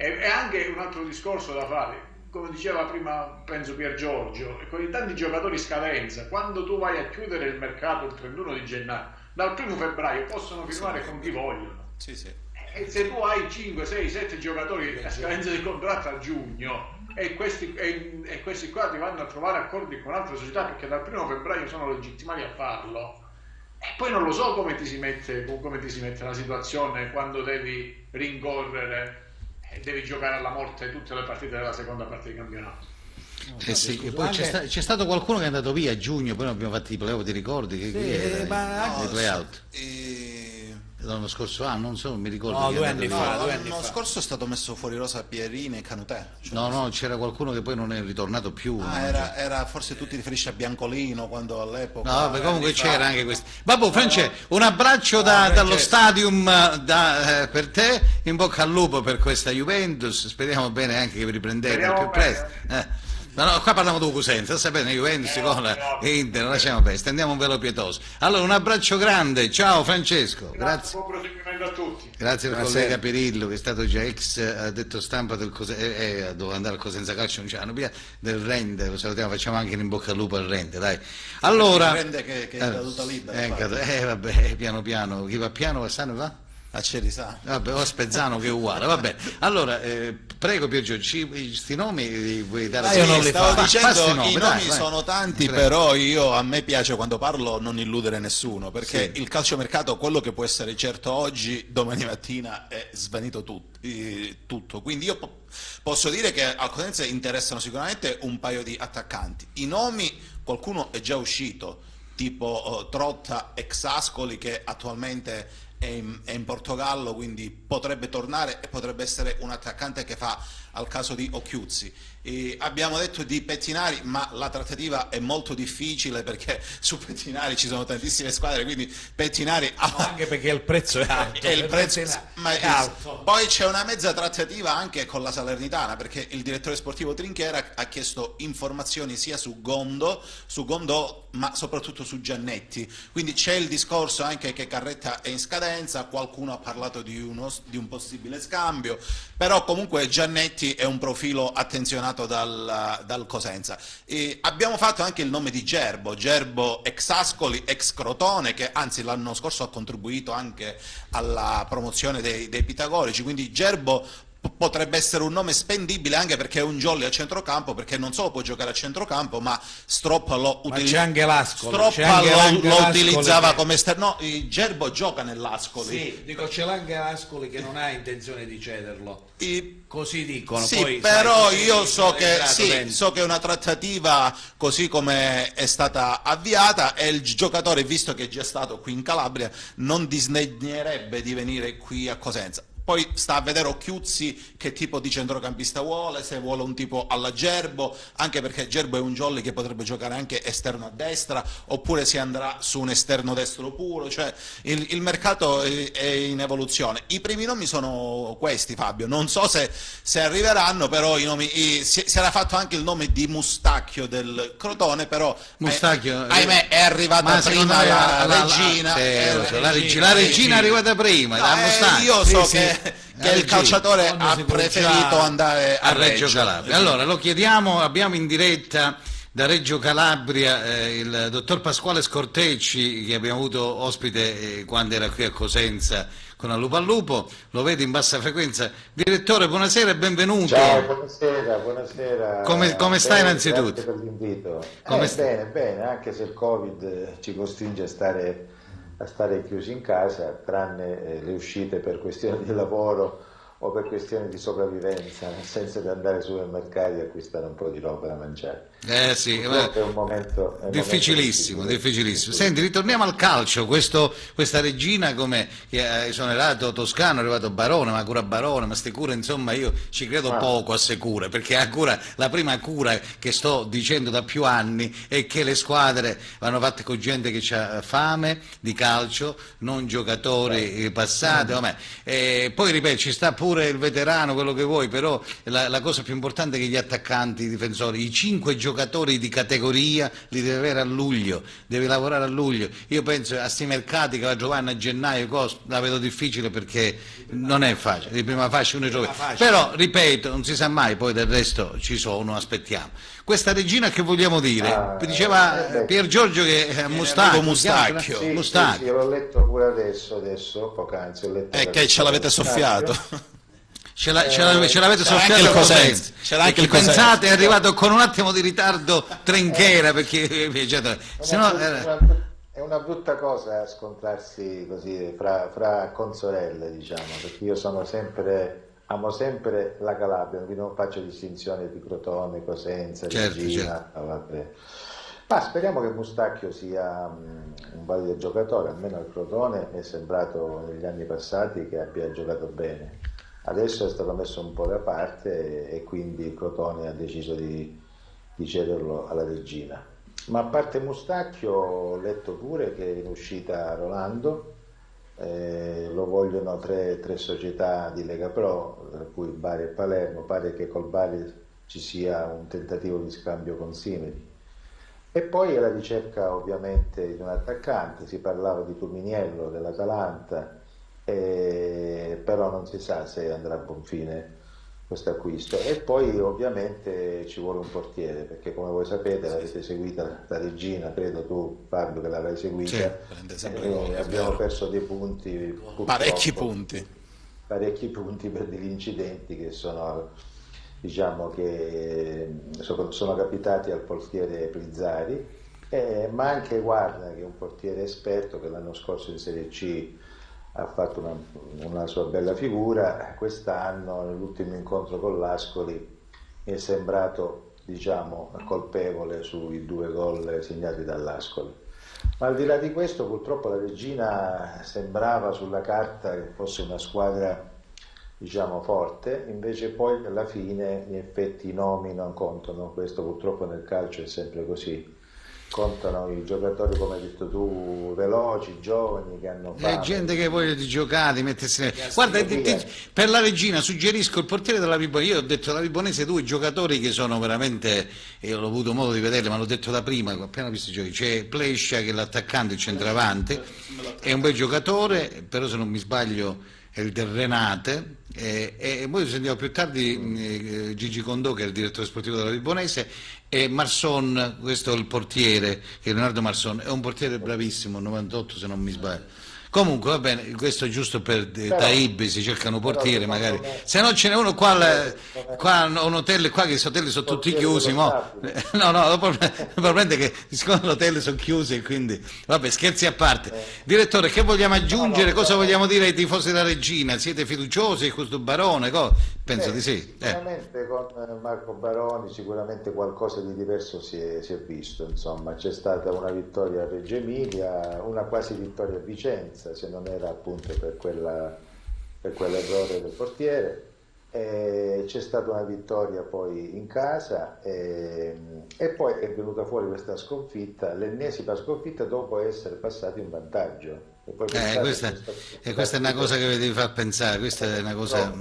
E anche un altro discorso da fare, come diceva prima penso Pier Giorgio, con i tanti giocatori scadenza, quando tu vai a chiudere il mercato il 31 di gennaio, dal 1 febbraio possono firmare con chi vogliono. Sì. E se tu hai 5, 6, 7 giocatori a scadenza di contratto a giugno e questi qua ti vanno a trovare accordi con altre società perché dal 1 febbraio sono legittimati a farlo, e poi non lo so come ti si mette la situazione quando devi rincorrere e devi giocare alla morte tutte le partite della seconda parte di campionato. Sì, e poi c'è stato qualcuno che è andato via a giugno, poi non abbiamo fatto i playoff, ti ricordi? Che i playout l'anno scorso non so, non mi ricordo. No, 2 anni fa. L'anno scorso è stato messo fuori rosa Pierini e Canutè. No, c'era qualcuno che poi non è ritornato più. Era forse tu ti riferisci a Biancolino quando all'epoca. No, vabbè, comunque c'era anche questo. Vabbè, Francesco, un abbraccio dallo stadium per te, in bocca al lupo per questa Juventus, speriamo bene anche che vi riprendete al più presto. No, qua parliamo di Cosenza, sapete, Juventus con Inter, lasciamo perdere, stendiamo un velo pietoso. Allora, un abbraccio grande, ciao Francesco, grazie. Buon proseguimento a tutti. Grazie al collega Pirillo, che è stato già ex addetto stampa del doveva andare al Cosenza Calcio, non c'erano via, del Rende, lo salutiamo, facciamo anche in bocca al lupo al Rende, dai. Allora, il Rende che è caduta libera. Vabbè, piano piano, chi va piano va sano va? A Cerisà. Vabbè, o a Spezzano che è uguale, vabbè. Allora, prego Pier Giorgio, questi nomi li vuoi dare? Io non li Stavo dicendo, i nomi vai. sono tanti, Prego. però a me piace quando parlo non illudere nessuno, perché il calciomercato, quello che può essere certo oggi, domani mattina è svanito tutto. Quindi io posso dire che al Cosenza interessano sicuramente un paio di attaccanti. I nomi, qualcuno è già uscito, tipo Trotta ex Ascoli, che attualmente è in Portogallo, quindi potrebbe tornare e potrebbe essere un attaccante che fa al caso di Occhiuzzi. Abbiamo detto di Pettinari, ma la trattativa è molto difficile perché su Pettinari ci sono tantissime squadre, quindi Pettinari anche perché il prezzo è alto. È alto. Poi c'è una mezza trattativa anche con la Salernitana, perché il direttore sportivo Trinchera ha chiesto informazioni sia su Gondò, ma soprattutto su Giannetti. Quindi c'è il discorso anche che Carretta è in scadenza, qualcuno ha parlato di un possibile scambio, però comunque Giannetti è un profilo attenzionato dal Cosenza. Abbiamo fatto anche il nome di Gerbo ex Ascoli, ex Crotone, che anzi l'anno scorso ha contribuito anche alla promozione dei pitagorici, quindi Gerbo potrebbe essere un nome spendibile, anche perché è un jolly a centrocampo, perché non solo può giocare a centrocampo, ma Stroppa lo, c'è anche l'Ascoli, lo utilizzava come esterno. No, Gerbo gioca nell'Ascoli. Sì, dico, c'è anche l'Ascoli che non ha intenzione di cederlo. Così dicono. Sì, poi, però sai, io so che è una trattativa così come è stata avviata, e il giocatore, visto che è già stato qui in Calabria, non disdegnerebbe di venire qui a Cosenza. Poi sta a vedere Occhiuzzi che tipo di centrocampista vuole, se vuole un tipo alla Gerbo, anche perché Gerbo è un jolly che potrebbe giocare anche esterno a destra, oppure si andrà su un esterno destro puro, cioè il mercato è in evoluzione. I primi nomi sono questi, Fabio, non so se arriveranno, però i nomi, si era fatto anche il nome di Mustacchio del Crotone, però Mustacchio, ahimè è arrivata prima la regina. La regina è arrivata prima, io so che il calciatore ha preferito andare a Reggio Calabria. Allora lo chiediamo, abbiamo in diretta da Reggio Calabria il dottor Pasquale Scortecci, che abbiamo avuto ospite quando era qui a Cosenza con Al Lupo al Lupo, lo vedo in bassa frequenza. Direttore, buonasera e benvenuto. Ciao, buonasera. Come stai innanzitutto? Grazie per l'invito. Bene, anche se il Covid ci costringe a stare chiusi in casa, tranne le uscite per questioni di lavoro o per questioni di sopravvivenza, nel senso di andare ai supermercati e acquistare un po' di roba da mangiare. Sì, è un momento difficilissimo. Senti, ritorniamo al calcio. Questa regina, come che ha esonerato Toscano, è arrivato Barone, ma cura Barone, ma ste cure, insomma, io ci credo poco a ste cure, perché la prima cura che sto dicendo da più anni è che le squadre vanno fatte con gente che ha fame di calcio, non giocatori passati, poi ripeto, ci sta pure il veterano, quello che vuoi, però la cosa più importante è che gli attaccanti, i difensori, i 5 giocatori di categoria li deve avere a luglio, deve lavorare a luglio. Io penso a sti mercati che la Giovanna a gennaio la vedo difficile, perché non è facile, di prima fascia uno gioca, però ripeto, non si sa mai, poi del resto ci sono, aspettiamo. Questa regina, che vogliamo dire? Diceva Pier Giorgio che è Mustacchio. Sì, l'ho letto pure adesso, poc'anzi ho letto. Che ce l'avete soffiato. Ce l'avete soffiato il Cosenza. Pensate, è arrivato con un attimo di ritardo Trenchera, perché è una brutta cosa scontrarsi così fra consorelle, diciamo, perché io amo sempre la Calabria, quindi non faccio distinzione di Crotone, Cosenza, Regina. Ma speriamo che Mustacchio sia un valido giocatore, almeno al Crotone è sembrato negli anni passati che abbia giocato bene. Adesso è stato messo un po' da parte e quindi il Crotone ha deciso di cederlo alla Regina. Ma a parte Mustacchio, ho letto pure che è in uscita Rolando, lo vogliono tre società di Lega Pro, tra cui Bari e Palermo. Pare che col Bari ci sia un tentativo di scambio con Simili. E poi alla ricerca ovviamente di un attaccante, si parlava di Tuminiello dell'Atalanta, però non si sa se andrà a buon fine questo acquisto. E poi ovviamente ci vuole un portiere, perché come voi sapete l'avete seguita la Regina, credo tu Fabio che l'avrai seguita, abbiamo perso dei punti, parecchi punti per degli incidenti che sono, diciamo, che sono capitati al portiere Plizzari, ma anche Guarda, che è un portiere esperto, che l'anno scorso in Serie C ha fatto una sua bella figura. Quest'anno nell'ultimo incontro con l'Ascoli mi è sembrato, diciamo, colpevole sui 2 gol segnati dall'Ascoli. Ma al di là di questo, purtroppo la Regina sembrava sulla carta che fosse una squadra, diciamo, forte, invece poi alla fine gli effetti, i nomi non contano. Questo purtroppo nel calcio è sempre così. Contano i giocatori, come hai detto tu, veloci, giovani, che hanno fame. C'è gente che voglia di giocare, di mettersi guarda, per la Regina suggerisco il portiere della Vibonese. Io ho detto alla Vibonese 2 giocatori che sono veramente, io ho avuto modo di vederli, ma l'ho detto da prima, appena visto i giochi. C'è Plescia, che è l'attaccante, il centravanti, è un bel giocatore, però se non mi sbaglio è il del Renate, e poi sentiamo più tardi Gigi Condò, che è il direttore sportivo della Vibonese, e Marson, questo è il portiere, che è Leonardo Marson, è un portiere bravissimo, 98 se non mi sbaglio, Comunque va bene, questo è giusto per Però- Taib, si cercano portieri secondo magari. me- Se no ce n'è uno qua, qua un hotel qua che i hotel sono tutti Portiere chiusi, dello mo. No, no, probabilmente che siccome l'hotel sono chiusi e quindi vabbè, scherzi a parte. Direttore, che vogliamo aggiungere? Cosa vogliamo dire ai tifosi della Regina? Siete fiduciosi di questo Barone? Penso di sì. Sicuramente con Marco Baroni sicuramente qualcosa di diverso si è visto, insomma c'è stata una vittoria a Reggio Emilia, una quasi vittoria a Vicenza, se non era appunto per quell'errore del portiere, c'è stata una vittoria poi in casa e poi è venuta fuori questa sconfitta, l'ennesima sconfitta dopo essere passati in vantaggio. E poi Questa è una cosa che vi devi far pensare, questa è una cosa...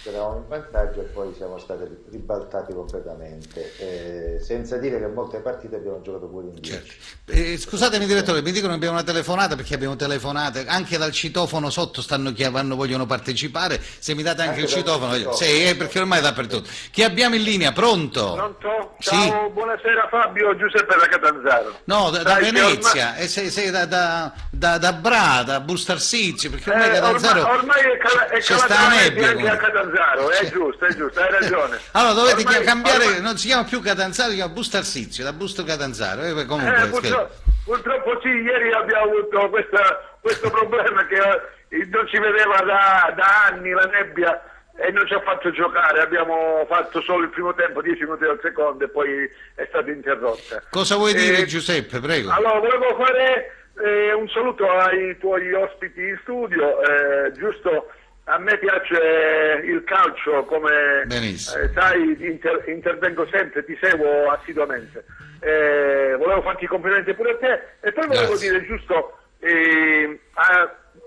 Eravamo in vantaggio e poi siamo stati ribaltati completamente, senza dire che molte partite abbiamo giocato pure in 10. Certo. Scusatemi direttore, mi dicono che abbiamo una telefonata, perché abbiamo telefonate anche dal citofono sotto, stanno chiamando, vogliono partecipare, se mi date anche il citofono, sì, perché ormai è dappertutto. Chi abbiamo in linea? Pronto? Pronto? Sì. Ciao, buonasera Fabio, Giuseppe da Catanzaro. No, da Sai che Venezia, e sei da Bra, da Bustarsizio, perché ormai Catanzaro ormai è c'è calata sta la nebbia nebbia anche a comunque. Catanzaro, è giusto, hai ragione. Allora dovete Ormai- cambiare, ormai- non si chiama più Catanzaro, si chiama Bustarsizio, da Busto Catanzaro, comunque purtroppo sì, ieri abbiamo avuto questo problema che non si vedeva da anni la nebbia e non ci ha fatto giocare, abbiamo fatto solo il primo tempo, 10 minuti al secondo e poi è stata interrotta. Cosa vuoi dire Giuseppe, prego? Allora, volevo fare un saluto ai tuoi ospiti in studio, giusto, a me piace il calcio, come sai, intervengo sempre, ti seguo assiduamente. Volevo farti i complimenti pure a te e poi volevo dire giusto,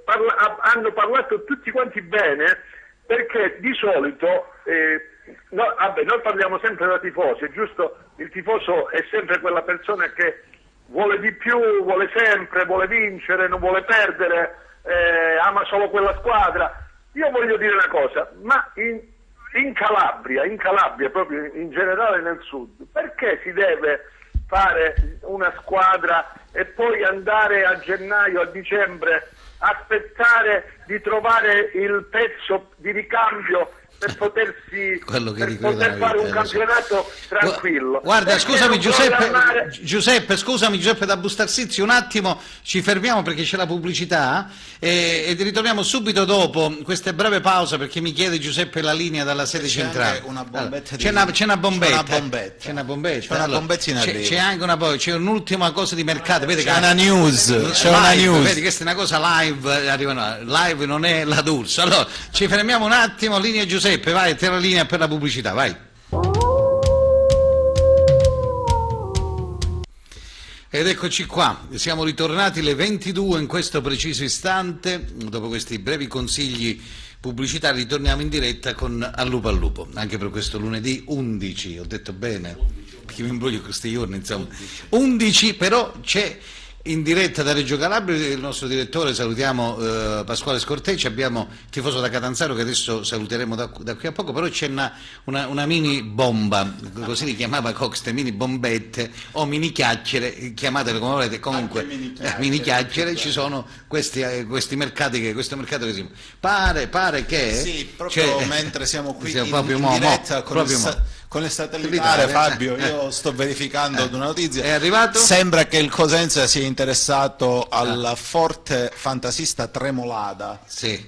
hanno parlato tutti quanti bene, perché di solito noi parliamo sempre da tifosi, è giusto? Il tifoso è sempre quella persona che vuole di più, vuole sempre, vuole vincere, non vuole perdere, ama solo quella squadra. Io voglio dire una cosa, ma in Calabria, proprio in generale nel sud, perché si deve fare una squadra e poi andare a gennaio, a dicembre, aspettare di trovare il pezzo di ricambio per poter fare un campionato tranquillo? Guarda, scusami Giuseppe, scusami Giuseppe da Bustarsizio, un attimo ci fermiamo perché c'è la pubblicità e ritorniamo subito dopo queste breve pause, perché mi chiede Giuseppe la linea dalla sede centrale. C'è una bombetta. C'è anche c'è un'ultima cosa di mercato, vedi, c'è una news, vedi, questa è una cosa live non è la D'Urso. Allora ci fermiamo un attimo, linea Giuseppe, vai, te la linea per la pubblicità, vai. Ed eccoci qua, siamo ritornati alle 22 in questo preciso istante, dopo questi brevi consigli pubblicitari ritorniamo in diretta con Al Lupo, anche per questo lunedì 11, ho detto bene, perché mi imbroglio in questi giorni, insomma, 11 però c'è in diretta da Reggio Calabria il nostro direttore, salutiamo Pasquale Scortecci, abbiamo il tifoso da Catanzaro che adesso saluteremo da qui a poco, però c'è una mini bomba, così li chiamava Cox, mini bombette o mini chiacchiere, chiamatele come volete, comunque mini chiacchiere, ci sono questi mercati, questo mercato che pare che... Sì, proprio mentre siamo qui in diretta con il satellitare, Fabio, io sto verificando una notizia. È arrivato? Sembra che il Cosenza sia interessato al forte fantasista Tremolada,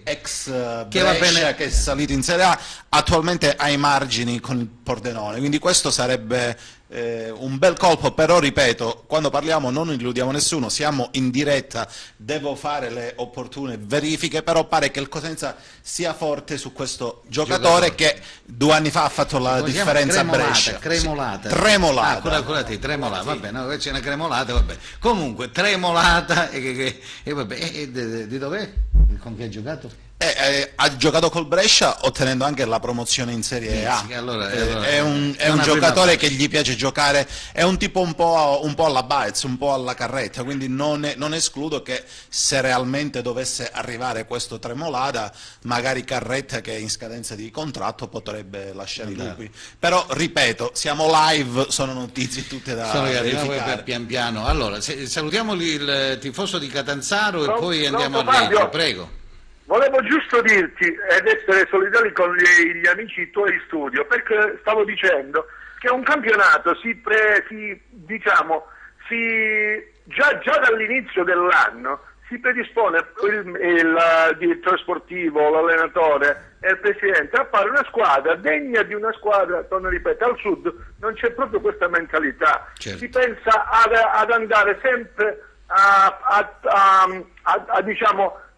ex Brescia, che è salito in Serie A, attualmente ai margini con il Pordenone, quindi questo sarebbe un bel colpo, però ripeto, quando parliamo non illudiamo nessuno, siamo in diretta, devo fare le opportune verifiche, però pare che il Cosenza sia forte su questo giocatore che 2 anni fa ha fatto la differenza a Brescia. Tremolata. Tremolata, vabbè, no, c'è una cremolata, vabbè. Comunque, Tremolata, vabbè, di dov'è? con chi ha giocato? Ha giocato col Brescia ottenendo anche la promozione in Serie A. Allora, è un giocatore che gli piace giocare, è un tipo un po' alla Baez, un po' alla Carretta, quindi non escludo che se realmente dovesse arrivare questo Tremolada, magari Carretta, che è in scadenza di contratto, potrebbe lasciare i lupi. Però ripeto, siamo live, sono notizie tutte da verificare. Pian piano. Allora, salutiamo il tifoso di Catanzaro e poi andiamo a Fabio. Reggio, prego. Volevo giusto dirti ed essere solidari con gli amici tuoi di studio, perché stavo dicendo che un campionato già dall'inizio dell'anno si predispone il direttore sportivo, l'allenatore e il presidente a fare una squadra degna di una squadra, torno a ripetere, al sud non c'è proprio questa mentalità. Certo. Si pensa ad andare sempre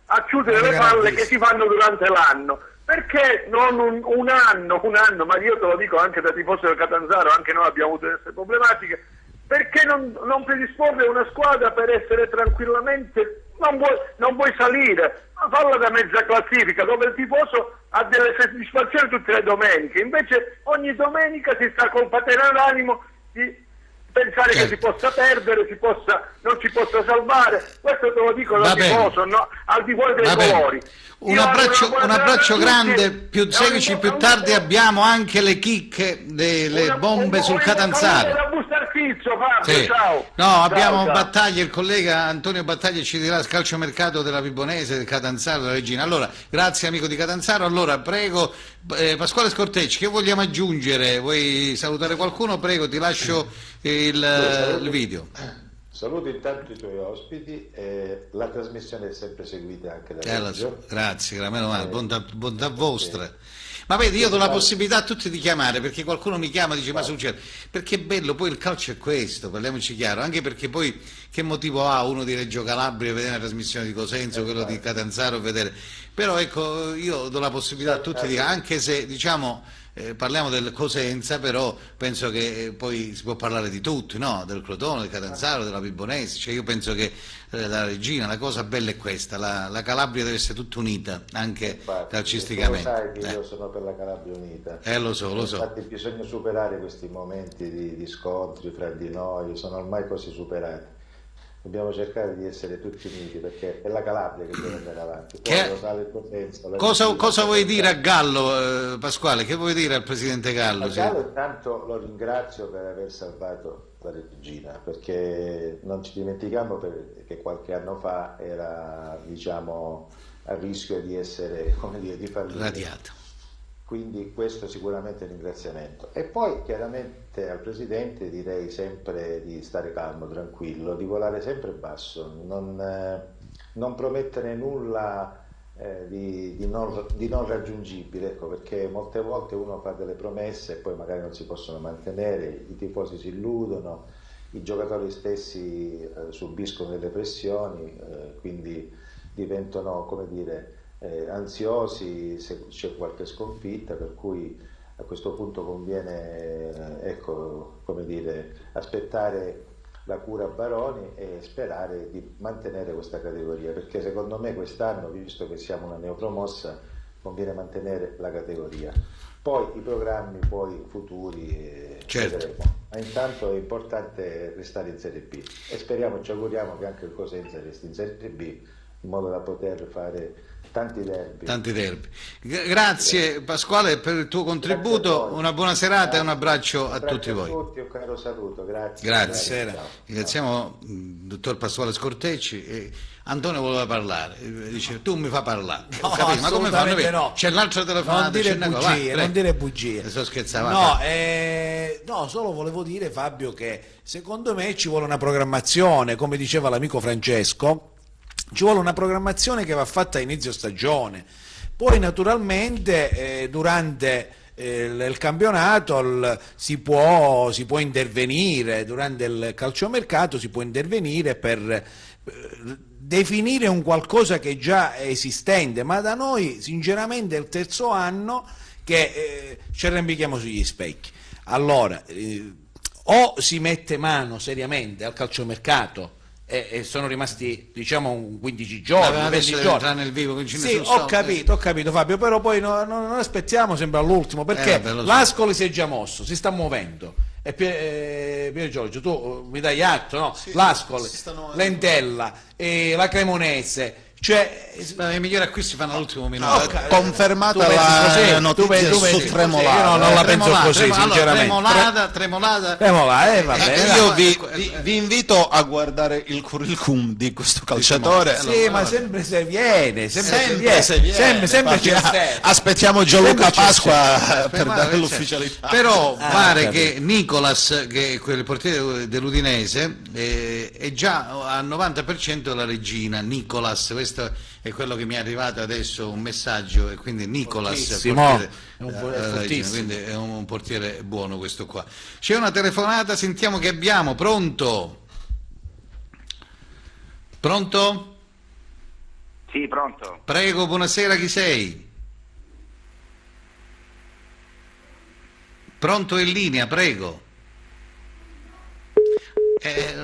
a chiudere le palle che si fanno durante l'anno. Perché non un anno, ma io te lo dico anche da tifoso del Catanzaro, anche noi abbiamo avuto queste problematiche, perché non predisporre una squadra per essere tranquillamente, non vuoi salire, ma falla da mezza classifica, dove il tifoso ha delle soddisfazioni tutte le domeniche, invece ogni domenica si sta col patene all'animo di pensare che si possa perdere, non si possa salvare. Questo te lo dico da tifoso, no? Al di fuori dei colori. Un abbraccio grande, più 16 più tardi abbiamo anche le chicche, le bombe sul Catanzaro. Fabio, ciao. No, abbiamo ciao. Battaglia, il collega Antonio Battaglia ci dirà il calciomercato della Vibonese, del Catanzaro, della Regina. Allora, grazie amico di Catanzaro. Allora, prego, Pasquale Scortecci, che vogliamo aggiungere? Vuoi salutare qualcuno? Prego, ti lascio il video. Saluto intanto i tuoi ospiti, la trasmissione è sempre seguita anche da Reggio. Grazie, meno male, bontà vostra. Ma vedi, io do la possibilità a tutti di chiamare, perché qualcuno mi chiama e dice ma succede, perché è bello, poi il calcio è questo, parliamoci chiaro, anche perché poi che motivo ha uno di Reggio Calabria vedere la trasmissione di Cosenza, quello di Catanzaro vedere, però ecco, io do la possibilità a tutti di, anche se diciamo parliamo del Cosenza, però penso che poi si può parlare di tutti, no? Del Crotone, del Catanzaro, della Vibonese, cioè io penso che la Regina, la cosa bella è questa, la Calabria deve essere tutta unita, anche calcisticamente. Lo sai che io sono per la Calabria unita. Lo so. Infatti bisogna superare questi momenti di scontri fra di noi, sono ormai così superati. Dobbiamo cercare di essere tutti uniti, perché è la Calabria che deve andare avanti. Cosa vuoi dire a Gallo, Pasquale? Che vuoi dire al presidente Gallo? Gallo intanto lo ringrazio per aver salvato la Regina, perché non ci dimentichiamo che qualche anno fa era, diciamo, a rischio di essere, come dire, di fallire. Radiato. Quindi questo sicuramente è un ringraziamento. E poi chiaramente al Presidente direi sempre di stare calmo, tranquillo, di volare sempre basso, non promettere nulla di non raggiungibile, ecco, perché molte volte uno fa delle promesse e poi magari non si possono mantenere, i tifosi si illudono, i giocatori stessi subiscono delle pressioni, quindi diventano, come dire, ansiosi se c'è qualche sconfitta, per cui a questo punto conviene come dire, aspettare la cura Baroni e sperare di mantenere questa categoria, perché secondo me quest'anno, visto che siamo una neopromossa, conviene mantenere la categoria. Poi i programmi futuri vedremo. Ma intanto è importante restare in Serie B e speriamo, ci auguriamo che anche il Cosenza resti in Serie B, in modo da poter fare tanti derby. Grazie Pasquale per il tuo contributo, una buona serata e un abbraccio a tutti voi. Un caro saluto, grazie. Ringraziamo il dottor Pasquale Scortecci e Antonio voleva parlare, dice tu mi fa parlare. No, capito, ma come fanno? no. C'è l'altra telefonata, non dire bugie. Sto scherzando. No, solo volevo dire, Fabio, che secondo me ci vuole una programmazione, come diceva l'amico Francesco. Ci vuole una programmazione che va fatta a inizio stagione, poi naturalmente durante il campionato si può intervenire, durante il calciomercato si può intervenire per definire un qualcosa che è già esistente, ma da noi sinceramente è il terzo anno che ci arrampichiamo sugli specchi. Allora, o si mette mano seriamente al calciomercato e sono rimasti, diciamo, 15 giorni, Adesso 20 deve giorni. entrare nel vivo, quindi Sì, ho capito Fabio, però poi non aspettiamo sempre all'ultimo, perché vabbè, lo so. l'Ascoli si è già mosso, si sta muovendo. E Pier Giorgio, tu mi dai atto, no? Sì, L'Ascoli, si stanno- l'Entella, la Cremonese, cioè... I migliori acquisti fanno all'ultimo minuto. No, confermata tu pensi la così? notizia Tu su pensi Tremolada. così? Io non la penso così, Allora, sinceramente. Tremolada. Vabbè. Io vi invito a guardare il curriculum di questo calciatore. Sì, ma sempre se viene, Sempre c'è sempre. aspettiamo Gianluca Sempre c'è Pasqua per Ma- dare l'ufficialità. Però pare capito. che Nicolas, che è quel portiere dell'Udinese, è già al 90% la regina. Nicolas, questo è quello che mi è arrivato adesso un messaggio, e quindi Nicolas Fortissimo, portiere, è un regina, fortissimo. quindi è un portiere buono questo qua. C'è una telefonata, sentiamo che abbiamo. Pronto? Pronto? Sì, pronto. Prego, buonasera, chi sei? Pronto, in linea, prego.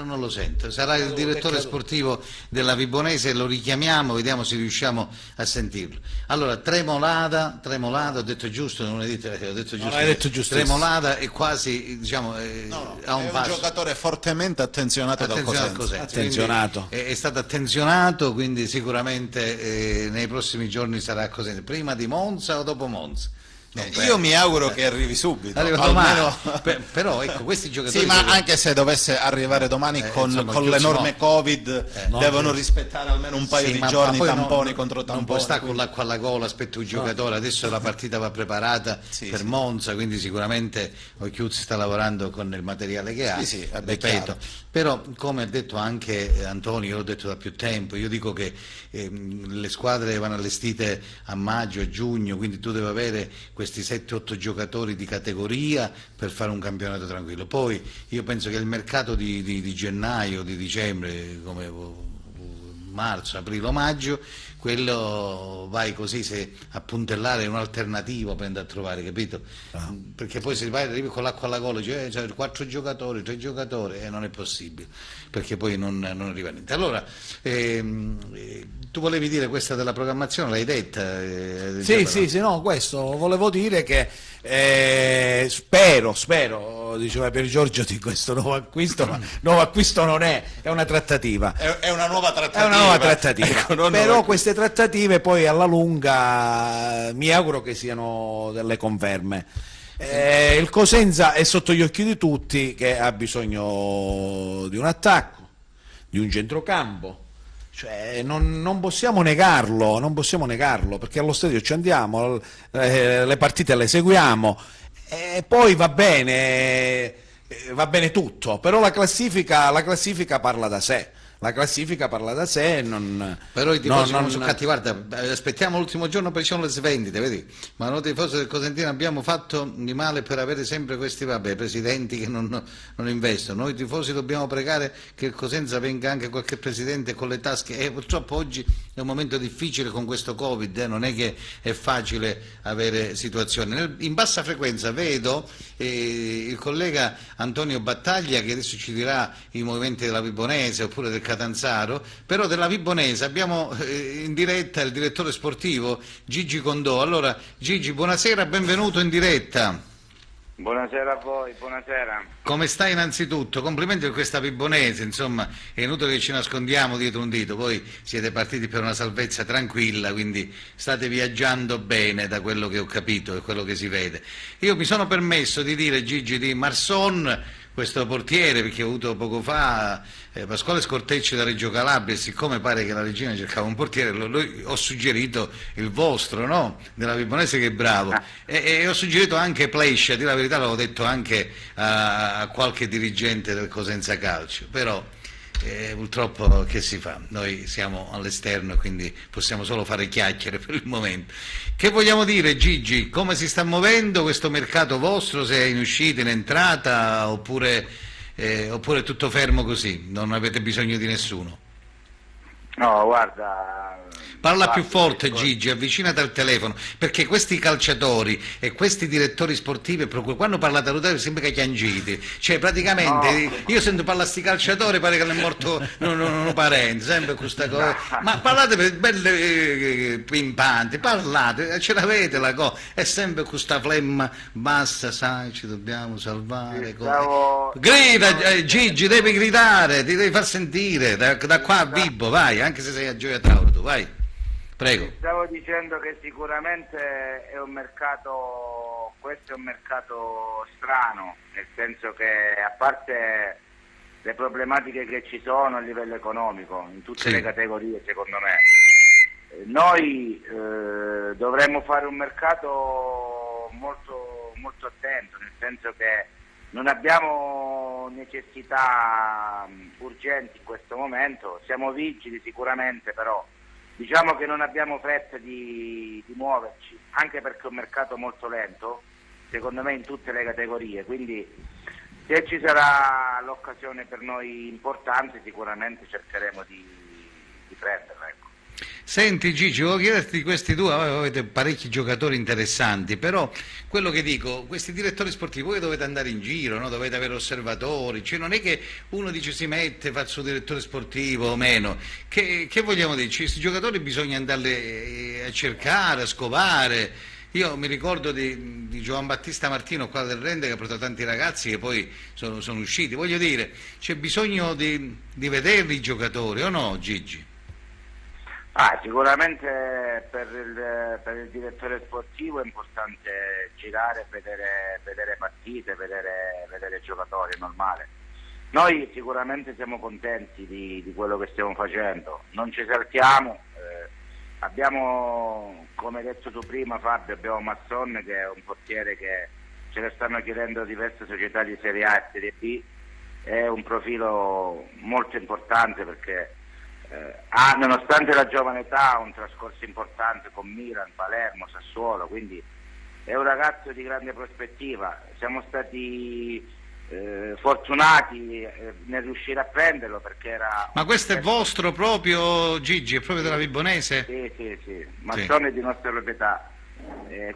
Non lo sento, sarà il direttore sportivo della Vibonese, lo richiamiamo, vediamo se riusciamo a sentirlo. Allora, Tremolada, ho detto giusto, non ho detto giusto. hai detto giustissimo. Tremolada è quasi, diciamo, a un è un passo. giocatore fortemente attenzionato dal Attenzionato Cosenza. al Cosenza, Attenzionato. quindi è stato attenzionato, quindi sicuramente nei prossimi giorni sarà a Cosenza, prima di Monza o dopo Monza. Io mi auguro che arrivi subito. Arriva almeno... domani. Però ecco, questi giocatori Sì, ma anche se dovesse arrivare domani con insomma, l'enorme Covid, devono rispettare almeno un paio Sì, di ma giorni, poi tamponi contro non tamponi. può stare con l'acqua alla gola, aspetta un giocatore, adesso la partita va preparata per Monza, quindi sicuramente Occhiuzzi sta lavorando con il materiale che ha, Sì, sì, vabbè, ripeto. chiaro. Però come ha detto anche Antonio, io l'ho detto da più tempo, io dico che le squadre vanno allestite a maggio, a giugno, quindi tu devi avere questi 7-8 giocatori di categoria per fare un campionato tranquillo. Poi io penso che il mercato di gennaio, di dicembre, come marzo, aprile o maggio, quello vai così se a puntellare un alternativo per andare a trovare, capito? Perché poi se vai arrivi con l'acqua alla gola, cioè 4 giocatori, 3 giocatori, non è possibile, perché poi non arriva niente. Allora, tu volevi dire questa della programmazione, l'hai detta? Sì, no, questo volevo dire che spero, diceva Pier Giorgio, di questo nuovo acquisto, ma nuovo acquisto non è una trattativa. È una nuova trattativa. È una nuova trattativa, Ecco, però queste trattative poi alla lunga mi auguro che siano delle conferme. Il Cosenza è sotto gli occhi di tutti che ha bisogno di un attacco, di un centrocampo. Cioè, non possiamo negarlo, perché allo stadio ci andiamo, le partite le seguiamo, e poi va bene tutto, però la classifica parla da sé. Però i tifosi non sono cattivi, guarda, aspettiamo l'ultimo giorno, poi ci sono le svendite, vedi? Ma noi tifosi del Cosentino abbiamo fatto di male per avere sempre questi presidenti che non investono. Noi tifosi dobbiamo pregare che il Cosenza venga anche qualche presidente con le tasche, e purtroppo oggi è un momento difficile con questo Covid, non è che è facile avere situazioni. In bassa frequenza vedo il collega Antonio Battaglia, che adesso ci dirà i movimenti della Vibonese oppure del Catanzaro, però della Vibonese abbiamo in diretta il direttore sportivo Gigi Condò. Allora Gigi, buonasera, benvenuto in diretta. Buonasera a voi, buonasera. Come stai innanzitutto? Complimenti per questa Vibonese, insomma, è inutile che ci nascondiamo dietro un dito, voi siete partiti per una salvezza tranquilla, quindi state viaggiando bene da quello che ho capito e quello che si vede. Io mi sono permesso di dire, Gigi, di Marson, questo portiere, perché ho avuto poco fa Pasquale Scortecci da Reggio Calabria, e siccome pare che la regina cercava un portiere, ho suggerito il vostro, no? Della Vibonese, che è bravo, e ho suggerito anche Plescia, a dire la verità l'avevo detto anche a qualche dirigente del Cosenza Calcio, però purtroppo che si fa? Noi siamo all'esterno, quindi possiamo solo fare chiacchiere per il momento. Che vogliamo dire, Gigi? Come si sta muovendo questo mercato vostro? Se è in uscita, in entrata, oppure è tutto fermo così? Non avete bisogno di nessuno? No, guarda... Parla più forte Gigi, avvicinati al telefono, perché questi calciatori e questi direttori sportivi, quando parlate a Ruteri sembra che chiangiti, cioè praticamente io sento parlare a sti calciatori, pare che è morto un parente, sempre questa cosa, ma parlate per belle pimpanti, parlate, ce l'avete la cosa, è sempre questa flemma, basta, sai, ci dobbiamo salvare, grida Gigi, devi gridare, ti devi far sentire, da qua a Vibo, vai, anche se sei a Gioia Tauro, tu vai. Prego. Stavo dicendo che sicuramente è un mercato, questo è un mercato strano, nel senso che a parte le problematiche che ci sono a livello economico, in tutte le categorie secondo me, noi dovremmo fare un mercato molto, molto attento, nel senso che non abbiamo necessità urgenti in questo momento, siamo vigili sicuramente, però diciamo che non abbiamo fretta di muoverci, anche perché è un mercato molto lento, secondo me in tutte le categorie, quindi se ci sarà l'occasione per noi importante sicuramente cercheremo di prenderla. Ecco. Senti Gigi, volevo chiederti di questi due, avete parecchi giocatori interessanti, però quello che dico, questi direttori sportivi, voi dovete andare in giro, no? Dovete avere osservatori, cioè non è che uno dice si mette, fa il suo direttore sportivo o meno, che vogliamo dire? Questi giocatori bisogna andarli a cercare, a scovare. Io mi ricordo di Giovan Battista Martino qua del Rende che ha portato tanti ragazzi che poi sono usciti, voglio dire, c'è bisogno di vederli i giocatori o no Gigi? Sicuramente per il direttore sportivo è importante girare, vedere partite, vedere giocatori, è normale. Noi sicuramente siamo contenti di quello che stiamo facendo, non ci esaltiamo, abbiamo, come hai detto tu prima Fabio, abbiamo Masson che è un portiere che ce ne stanno chiedendo diverse società di Serie A e Serie B, è un profilo molto importante perché nonostante la giovane età ha un trascorso importante con Milan, Palermo, Sassuolo, quindi è un ragazzo di grande prospettiva. Siamo stati fortunati nel riuscire a prenderlo perché era... Ma questo è vostro proprio Gigi, è proprio della Vibonese? Sì, Massone è di nostra proprietà,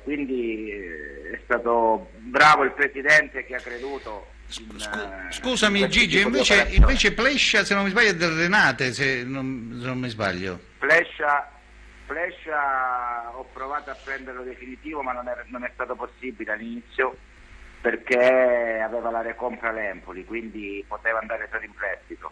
quindi è stato bravo il presidente che ha creduto. Scusami Gigi, invece Plescia, se non mi sbaglio, è del Renate, se non mi sbaglio. Plescia ho provato a prenderlo definitivo, ma non è stato possibile all'inizio perché aveva la recompra all'Empoli, quindi poteva andare solo in prestito.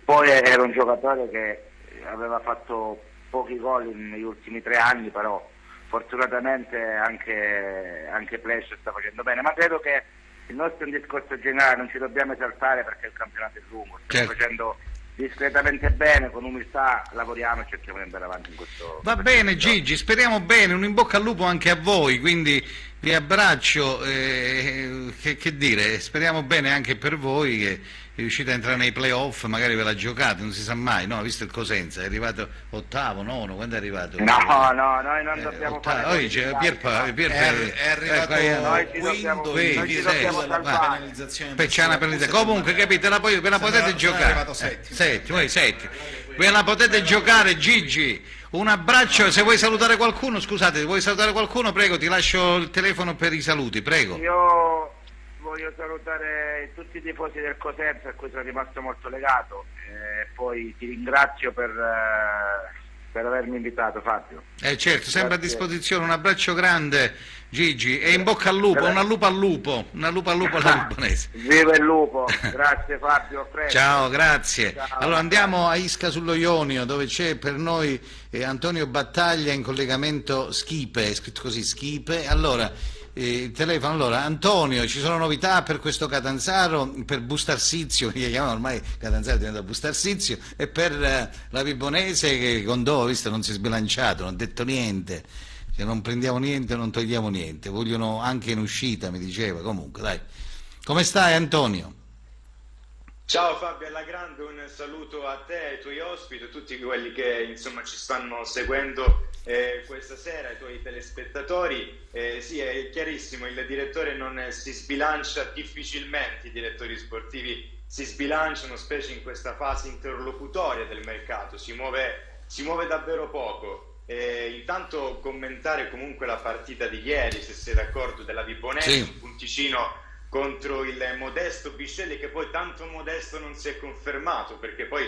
Poi era un giocatore che aveva fatto pochi gol negli ultimi 3 anni, però fortunatamente anche Plescia sta facendo bene, ma credo che il nostro è un discorso generale, non ci dobbiamo esaltare perché il campionato è lungo, stiamo facendo discretamente bene, con umiltà lavoriamo e cerchiamo di andare avanti in questo. Va bene Gigi, speriamo bene, un in bocca al lupo anche a voi, quindi vi abbraccio, che dire, speriamo bene anche per voi che riuscite a entrare nei playoff, magari ve la giocate, non si sa mai, no? Visto il Cosenza, è arrivato 8º, 9º, quando è arrivato? No, noi non dobbiamo fare... Oggi è arrivato comunque capite, ve la potete giocare. È arrivato settimo. Ve la potete giocare Gigi. Un abbraccio, se vuoi salutare qualcuno, scusate, vuoi salutare qualcuno, prego, ti lascio il telefono per i saluti, prego. Io voglio salutare tutti i tifosi del Cosenza a cui sono rimasto molto legato, poi ti ringrazio per avermi invitato Fabio. Certo, sempre a disposizione, un abbraccio grande Gigi e in bocca al lupo, una lupa al lupo alla Vibonese. Viva il lupo, grazie Fabio, presto. Ciao, grazie. Ciao. Allora andiamo a Isca sullo Ionio dove c'è per noi Antonio Battaglia in collegamento Schipe, è scritto così Schipe. Allora il telefono, allora Antonio, ci sono novità per questo Catanzaro, per Bustarsizio, che chiamano ormai Catanzaro è diventato Bustarsizio, e per la Vibonese che Condò, visto, non si è sbilanciato, non ha detto niente, cioè, non prendiamo niente, non togliamo niente, vogliono anche in uscita, mi diceva. Comunque dai, come stai Antonio? Ciao Fabio, alla grande un saluto a te, ai tuoi ospiti, a tutti quelli che insomma ci stanno seguendo questa sera, ai tuoi telespettatori. Sì, è chiarissimo, il direttore non si sbilancia difficilmente, i direttori sportivi si sbilanciano, specie in questa fase interlocutoria del mercato, si muove si muove davvero poco. Intanto commentare comunque la partita di ieri, se sei d'accordo, della Vibonese, sì. Un punticino contro il modesto Bisceglie, che poi tanto modesto non si è confermato, perché poi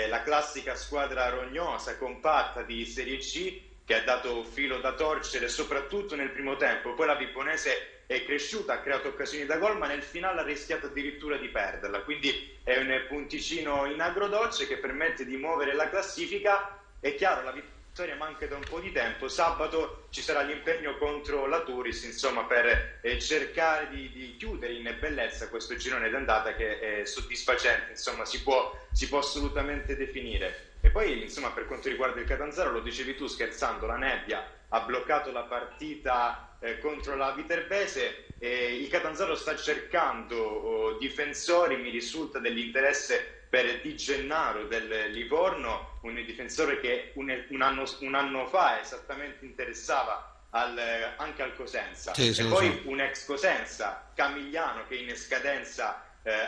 la classica squadra rognosa, compatta di Serie C, che ha dato filo da torcere soprattutto nel primo tempo. Poi la Vibonese è cresciuta, ha creato occasioni da gol, ma nel finale ha rischiato addirittura di perderla, quindi è un punticino in agrodolce che permette di muovere la classifica. È chiaro, la vittoria manca da un po' di tempo. Sabato ci sarà l'impegno contro la Turis, insomma, per cercare di chiudere in bellezza questo girone d'andata che è soddisfacente, insomma, si può assolutamente definire. E poi, insomma, per quanto riguarda il Catanzaro, lo dicevi tu scherzando, la nebbia ha bloccato la partita contro la Viterbese. Il Catanzaro sta cercando difensori, mi risulta dell'interesse per Di Gennaro del Livorno, un difensore che un anno fa esattamente interessava anche al Cosenza, sì, e poi un ex Cosenza, Camigliano, che è in scadenza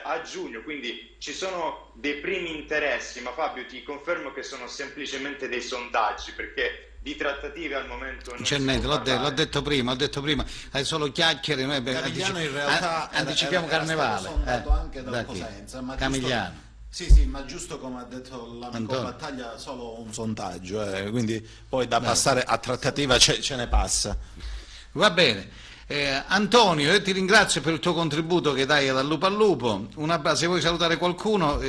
a giugno, quindi ci sono dei primi interessi, ma Fabio, ti confermo che sono semplicemente dei sondaggi, perché di trattative al momento non c'è si niente, può l'ho detto prima, è solo chiacchiere, noi Camigliano in realtà anticipiamo Carnevale. Stato sondato anche dal Da chi? Cosenza, ma Camigliano. Sì, ma giusto come ha detto l'amico Antonio. Battaglia, solo un sondaggio, quindi poi da passare a trattativa ce ne passa. Va bene. Antonio, io ti ringrazio per il tuo contributo che dai dal Lupo al Lupo. Se vuoi salutare qualcuno,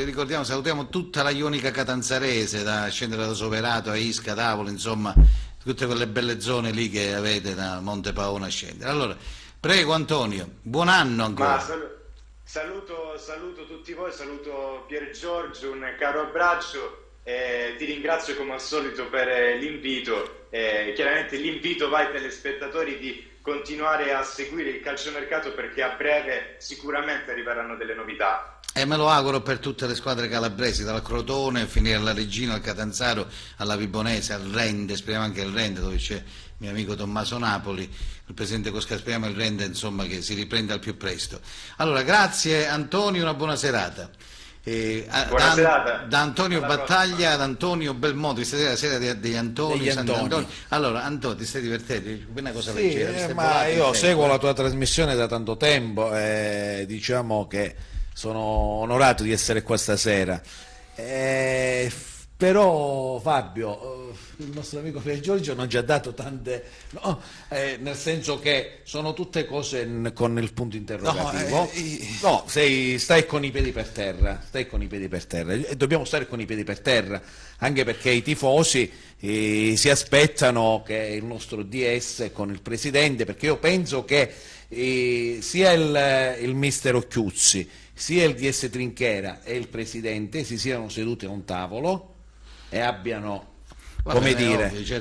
salutiamo tutta la Ionica Catanzarese, da scendere da Soverato a Isca, Tavolo, insomma, tutte quelle belle zone lì che avete da Monte Paona a scendere. Allora, prego Antonio, buon anno ancora. Saluto tutti voi, saluto Pier Giorgio, un caro abbraccio, ti ringrazio come al solito per l'invito. Chiaramente l'invito va ai telespettatori di continuare a seguire il calciomercato, perché a breve sicuramente arriveranno delle novità. E me lo auguro per tutte le squadre calabresi, dal Crotone, finire alla Regina, al Catanzaro, alla Vibonese, al Rende, speriamo anche il Rende, dove c'è il mio amico Tommaso Napoli, il presidente Cosca, speriamo il Rende, insomma, che si riprenda al più presto. Allora, grazie Antonio, una buona serata. Buona serata. Da Antonio Alla Battaglia prossima. ad Antonio Belmonte, stasera la sera degli Antoni. Allora Antonio, ti stai divertendo? Una cosa Sì, leggera, ma io seguo la tua trasmissione da tanto tempo e diciamo che sono onorato di essere qua stasera. Però Fabio, il nostro amico Pier Giorgio non ci ha dato tante, no, nel senso che sono tutte cose con il punto interrogativo. No, stai con i piedi per terra, e dobbiamo stare con i piedi per terra, anche perché i tifosi si aspettano che il nostro DS con il presidente, perché io penso che sia il mister Occhiuzzi, sia il DS Trinchera e il presidente si siano seduti a un tavolo e abbiano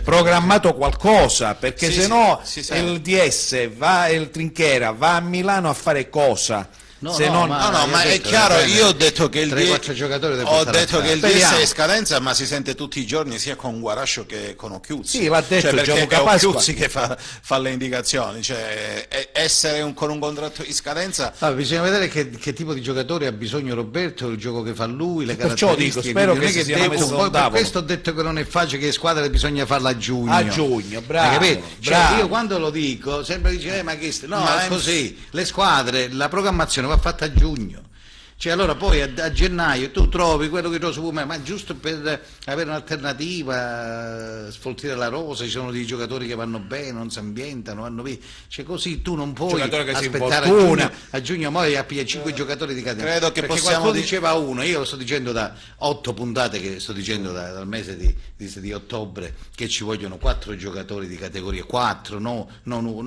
programmato qualcosa, perché se no il DS il Trinchera va a Milano a fare cosa? Ma è chiaro, io ho detto che il DS è scadenza, ma si sente tutti i giorni sia con Guarascio che con Occhiuzzi. Sì, l'ha detto perché è Occhiuzzi che fa le indicazioni, cioè essere con un contratto in scadenza. Bisogna vedere che tipo di giocatore ha bisogno Roberto, il gioco che fa lui, le perciò dico, spero che si sia messo poi per questo ho detto che non è facile, che le squadre bisogna farla a giugno. A giugno, bravo. Cioè, io quando lo dico sempre dice ma che è così, le squadre, la programmazione va fatta a giugno, cioè allora poi a gennaio tu trovi quello che trovi su ma giusto per avere un'alternativa, sfoltire la rosa, ci sono dei giocatori che vanno bene, non si ambientano, vanno via, cioè così tu non puoi aspettare a giugno poi a pigliare 5 giocatori di categoria. Credo che perché qualcuno diceva uno, io lo sto dicendo da 8 puntate, che sto dicendo dal mese di ottobre, che ci vogliono 4 giocatori di categoria, 4, non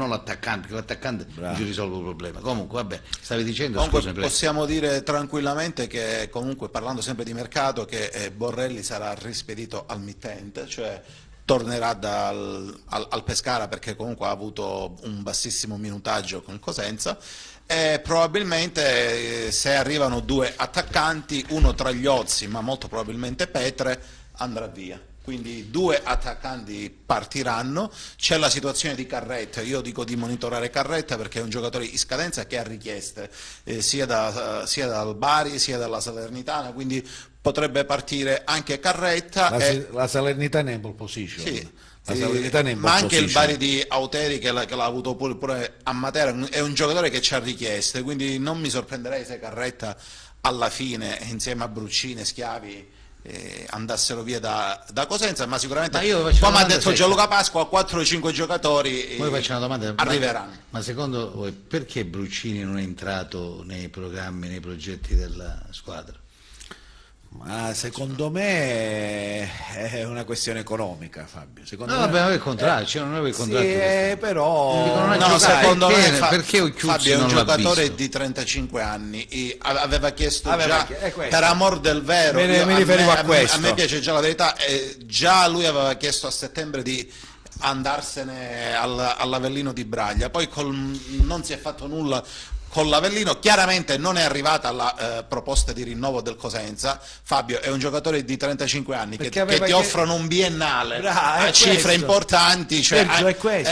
l'attaccante, che l'attaccante non ci risolve il problema. Comunque vabbè, stavi dicendo, scusami, possiamo dire tranquillamente che, comunque, parlando sempre di mercato, che Borrelli sarà rispedito al mittente, cioè tornerà al Pescara, perché comunque ha avuto un bassissimo minutaggio con il Cosenza, e probabilmente se arrivano 2 attaccanti, uno tra gli Ozzi ma molto probabilmente Petre, andrà via. Quindi 2 attaccanti partiranno. C'è la situazione di Carretta, io dico di monitorare Carretta perché è un giocatore in scadenza che ha richieste sia dal Bari sia dalla Salernitana, quindi potrebbe partire anche Carretta. La Salernitana è in pole position. Sì. La Salernitana è in Ma pole anche il position. Bari di Auteri che l'ha avuto pure a Matera, è un giocatore che ci ha richieste, quindi non mi sorprenderei se Carretta alla fine insieme a Bruccini e Schiavi andassero via da Cosenza, ma sicuramente, come ha detto Gianluca Pasqua, 4 o 5 giocatori Poi faccio una domanda, arriveranno. Ma secondo voi perché Bruccini non è entrato nei programmi, nei progetti della squadra? Ma secondo me è una questione economica, Fabio. Secondo No, me... vabbè, il contratto, non avevo il contratto. Sì, però... Dicono, No, secondo me perché Occhiuzzi Fabio è un non l'ha giocatore visto? di 35 anni, aveva chiesto Aveva già, questo. per amor del vero, Mi riferivo a questo. a me piace già la verità, già lui aveva chiesto a settembre di andarsene all'Avellino di Braglia, poi non si è fatto nulla con l'Avellino, chiaramente non è arrivata la proposta di rinnovo del Cosenza. Fabio è un giocatore di 35 anni che ti offrono un biennale a cifre importanti, cioè,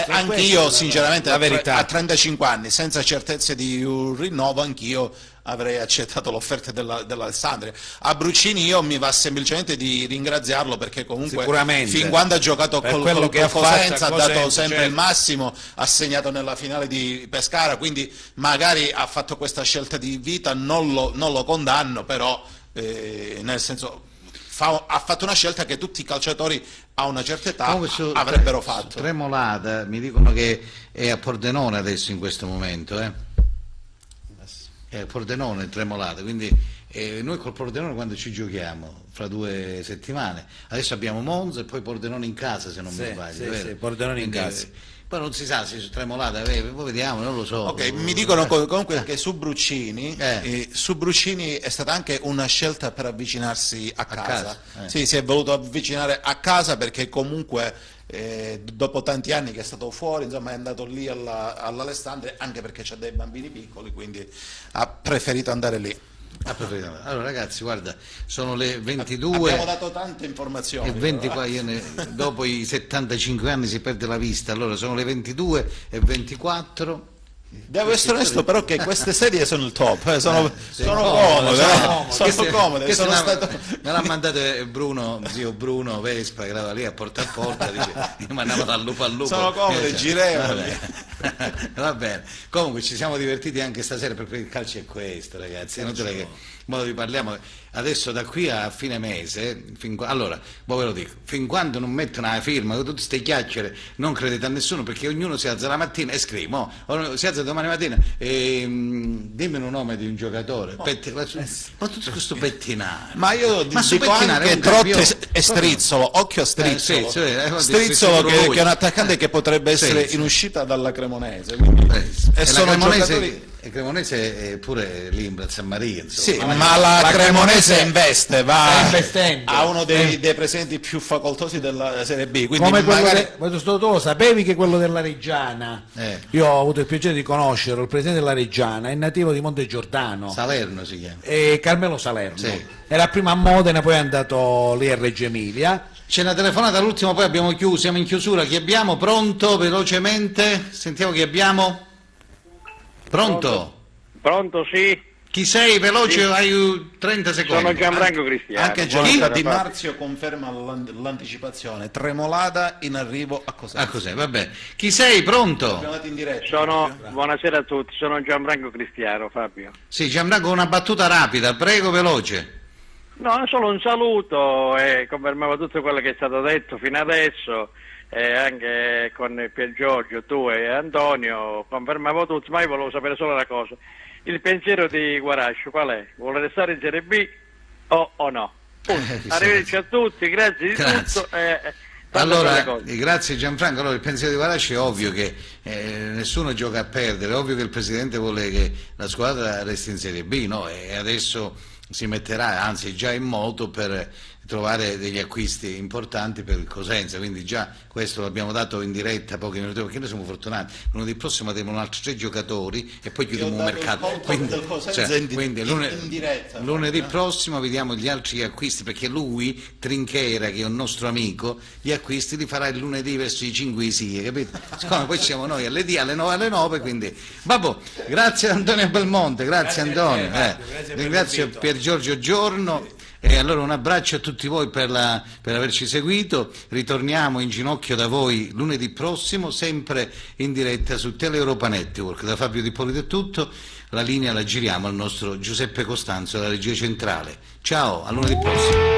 anche io sinceramente a 35 anni senza certezze di un rinnovo anch'io avrei accettato l'offerta dell'Alessandria. A Bruccini io mi va semplicemente di ringraziarlo perché comunque fin quando ha giocato col Cosenza ha dato sempre il massimo, ha segnato nella finale di Pescara, quindi magari ha fatto questa scelta di vita, non lo condanno, però nel senso ha fatto una scelta che tutti i calciatori a una certa età avrebbero fatto. Tremolata mi dicono che è a Pordenone adesso in questo momento, è Pordenone, Tremolata, quindi noi col Pordenone quando ci giochiamo? Fra 2 settimane. Adesso abbiamo Monza e poi Pordenone in casa, se non mi sbaglio. Sì, Pordenone in casa. Poi non si sa se su Tremolata, poi vediamo, non lo so. Ok, mi dicono comunque che su Bruccini è stata anche una scelta per avvicinarsi a casa. Sì, si è voluto avvicinare a casa perché comunque dopo tanti anni che è stato fuori, insomma è andato lì all'Alessandria, anche perché c'ha dei bambini piccoli, quindi ha preferito andare lì. Allora ragazzi, guarda, sono le 22. Abbiamo dato tante informazioni. E 24, dopo i 75 anni si perde la vista, allora sono le 22:24. Devo essere onesto però che queste sedie sono il top, sono comode. Me l'ha mandato zio Bruno Vespa, che era lì a porta, dice, mi mandava dal lupo al lupo. Sono comode, girevoli. Va bene, comunque ci siamo divertiti anche stasera perché il calcio è questo, ragazzi, è inutile che modo di parliamo. Adesso da qui a fine mese, allora, ve lo dico, fin quando non mettono la firma con tutte queste chiacchiere non credete a nessuno, perché ognuno si alza la mattina e scrive, si alza domani mattina e dimmi un nome di un giocatore, ma tutto questo pettinare. Ma io dico anche Trotte e Strizzolo, occhio a Strizzolo. Strizzolo che è un attaccante che potrebbe essere in uscita dalla Cremonese. E sono giocatori... E Cremonese è pure lì in San Maria, sì, ma la Cremonese investe, ha uno dei presenti più facoltosi della Serie B, quindi come magari... tu lo sapevi che quello della Reggiana, io ho avuto il piacere di conoscerlo, il presidente della Reggiana è nativo di Montegiordano, Salerno si chiama, Carmelo Salerno, era prima a Modena, poi è andato lì a Reggio Emilia. C'è una telefonata all'ultimo, poi abbiamo chiuso, siamo in chiusura. Chi abbiamo? Pronto? Velocemente? Sentiamo chi abbiamo. Pronto? Pronto, sì. Chi sei? Veloce, sì. Hai 30 secondi. Sono Gianfranco Cristiano. Anche Gianluca Di Marzio conferma l'anticipazione. Tremolata in arrivo a Cosenza. A Cosenza, va bene. Chi sei? Pronto? Abbiamo dato in diretta. Buonasera a tutti, sono Gianfranco Cristiano, Fabio. Sì, Gianfranco, una battuta rapida, prego, veloce. No, solo un saluto e confermavo tutto quello che è stato detto fino adesso. Anche con Pier Giorgio, tu e Antonio, confermavo tutto, ma io volevo sapere solo una cosa: il pensiero di Guarascio qual è? Vuole restare in Serie B o no? Arrivederci a tutti, grazie di tutto. Allora, grazie Gianfranco. Allora, il pensiero di Guarascio è ovvio che nessuno gioca a perdere, è ovvio che il Presidente vuole che la squadra resti in Serie B, no? E adesso si metterà, anzi già in moto, per trovare degli acquisti importanti per il Cosenza, quindi già questo l'abbiamo dato in diretta pochi minuti, perché noi siamo fortunati, lunedì prossimo avremo altri 3 giocatori e poi chiudiamo un mercato, quindi lunedì prossimo vediamo gli altri acquisti, perché lui, Trinchera, che è un nostro amico, gli acquisti li farà il lunedì verso i 5 sì, capito? Siccome poi siamo noi alle 9, quindi vabbè, grazie Antonio Belmonte, grazie Antonio, ringrazio Pier Giorgio Giorno. E allora un abbraccio a tutti voi per averci seguito, ritorniamo in ginocchio da voi lunedì prossimo, sempre in diretta su Tele-Europa Network. Da Fabio Di Ippolito è tutto, la linea la giriamo al nostro Giuseppe Costanzo, alla regia centrale. Ciao, a lunedì prossimo.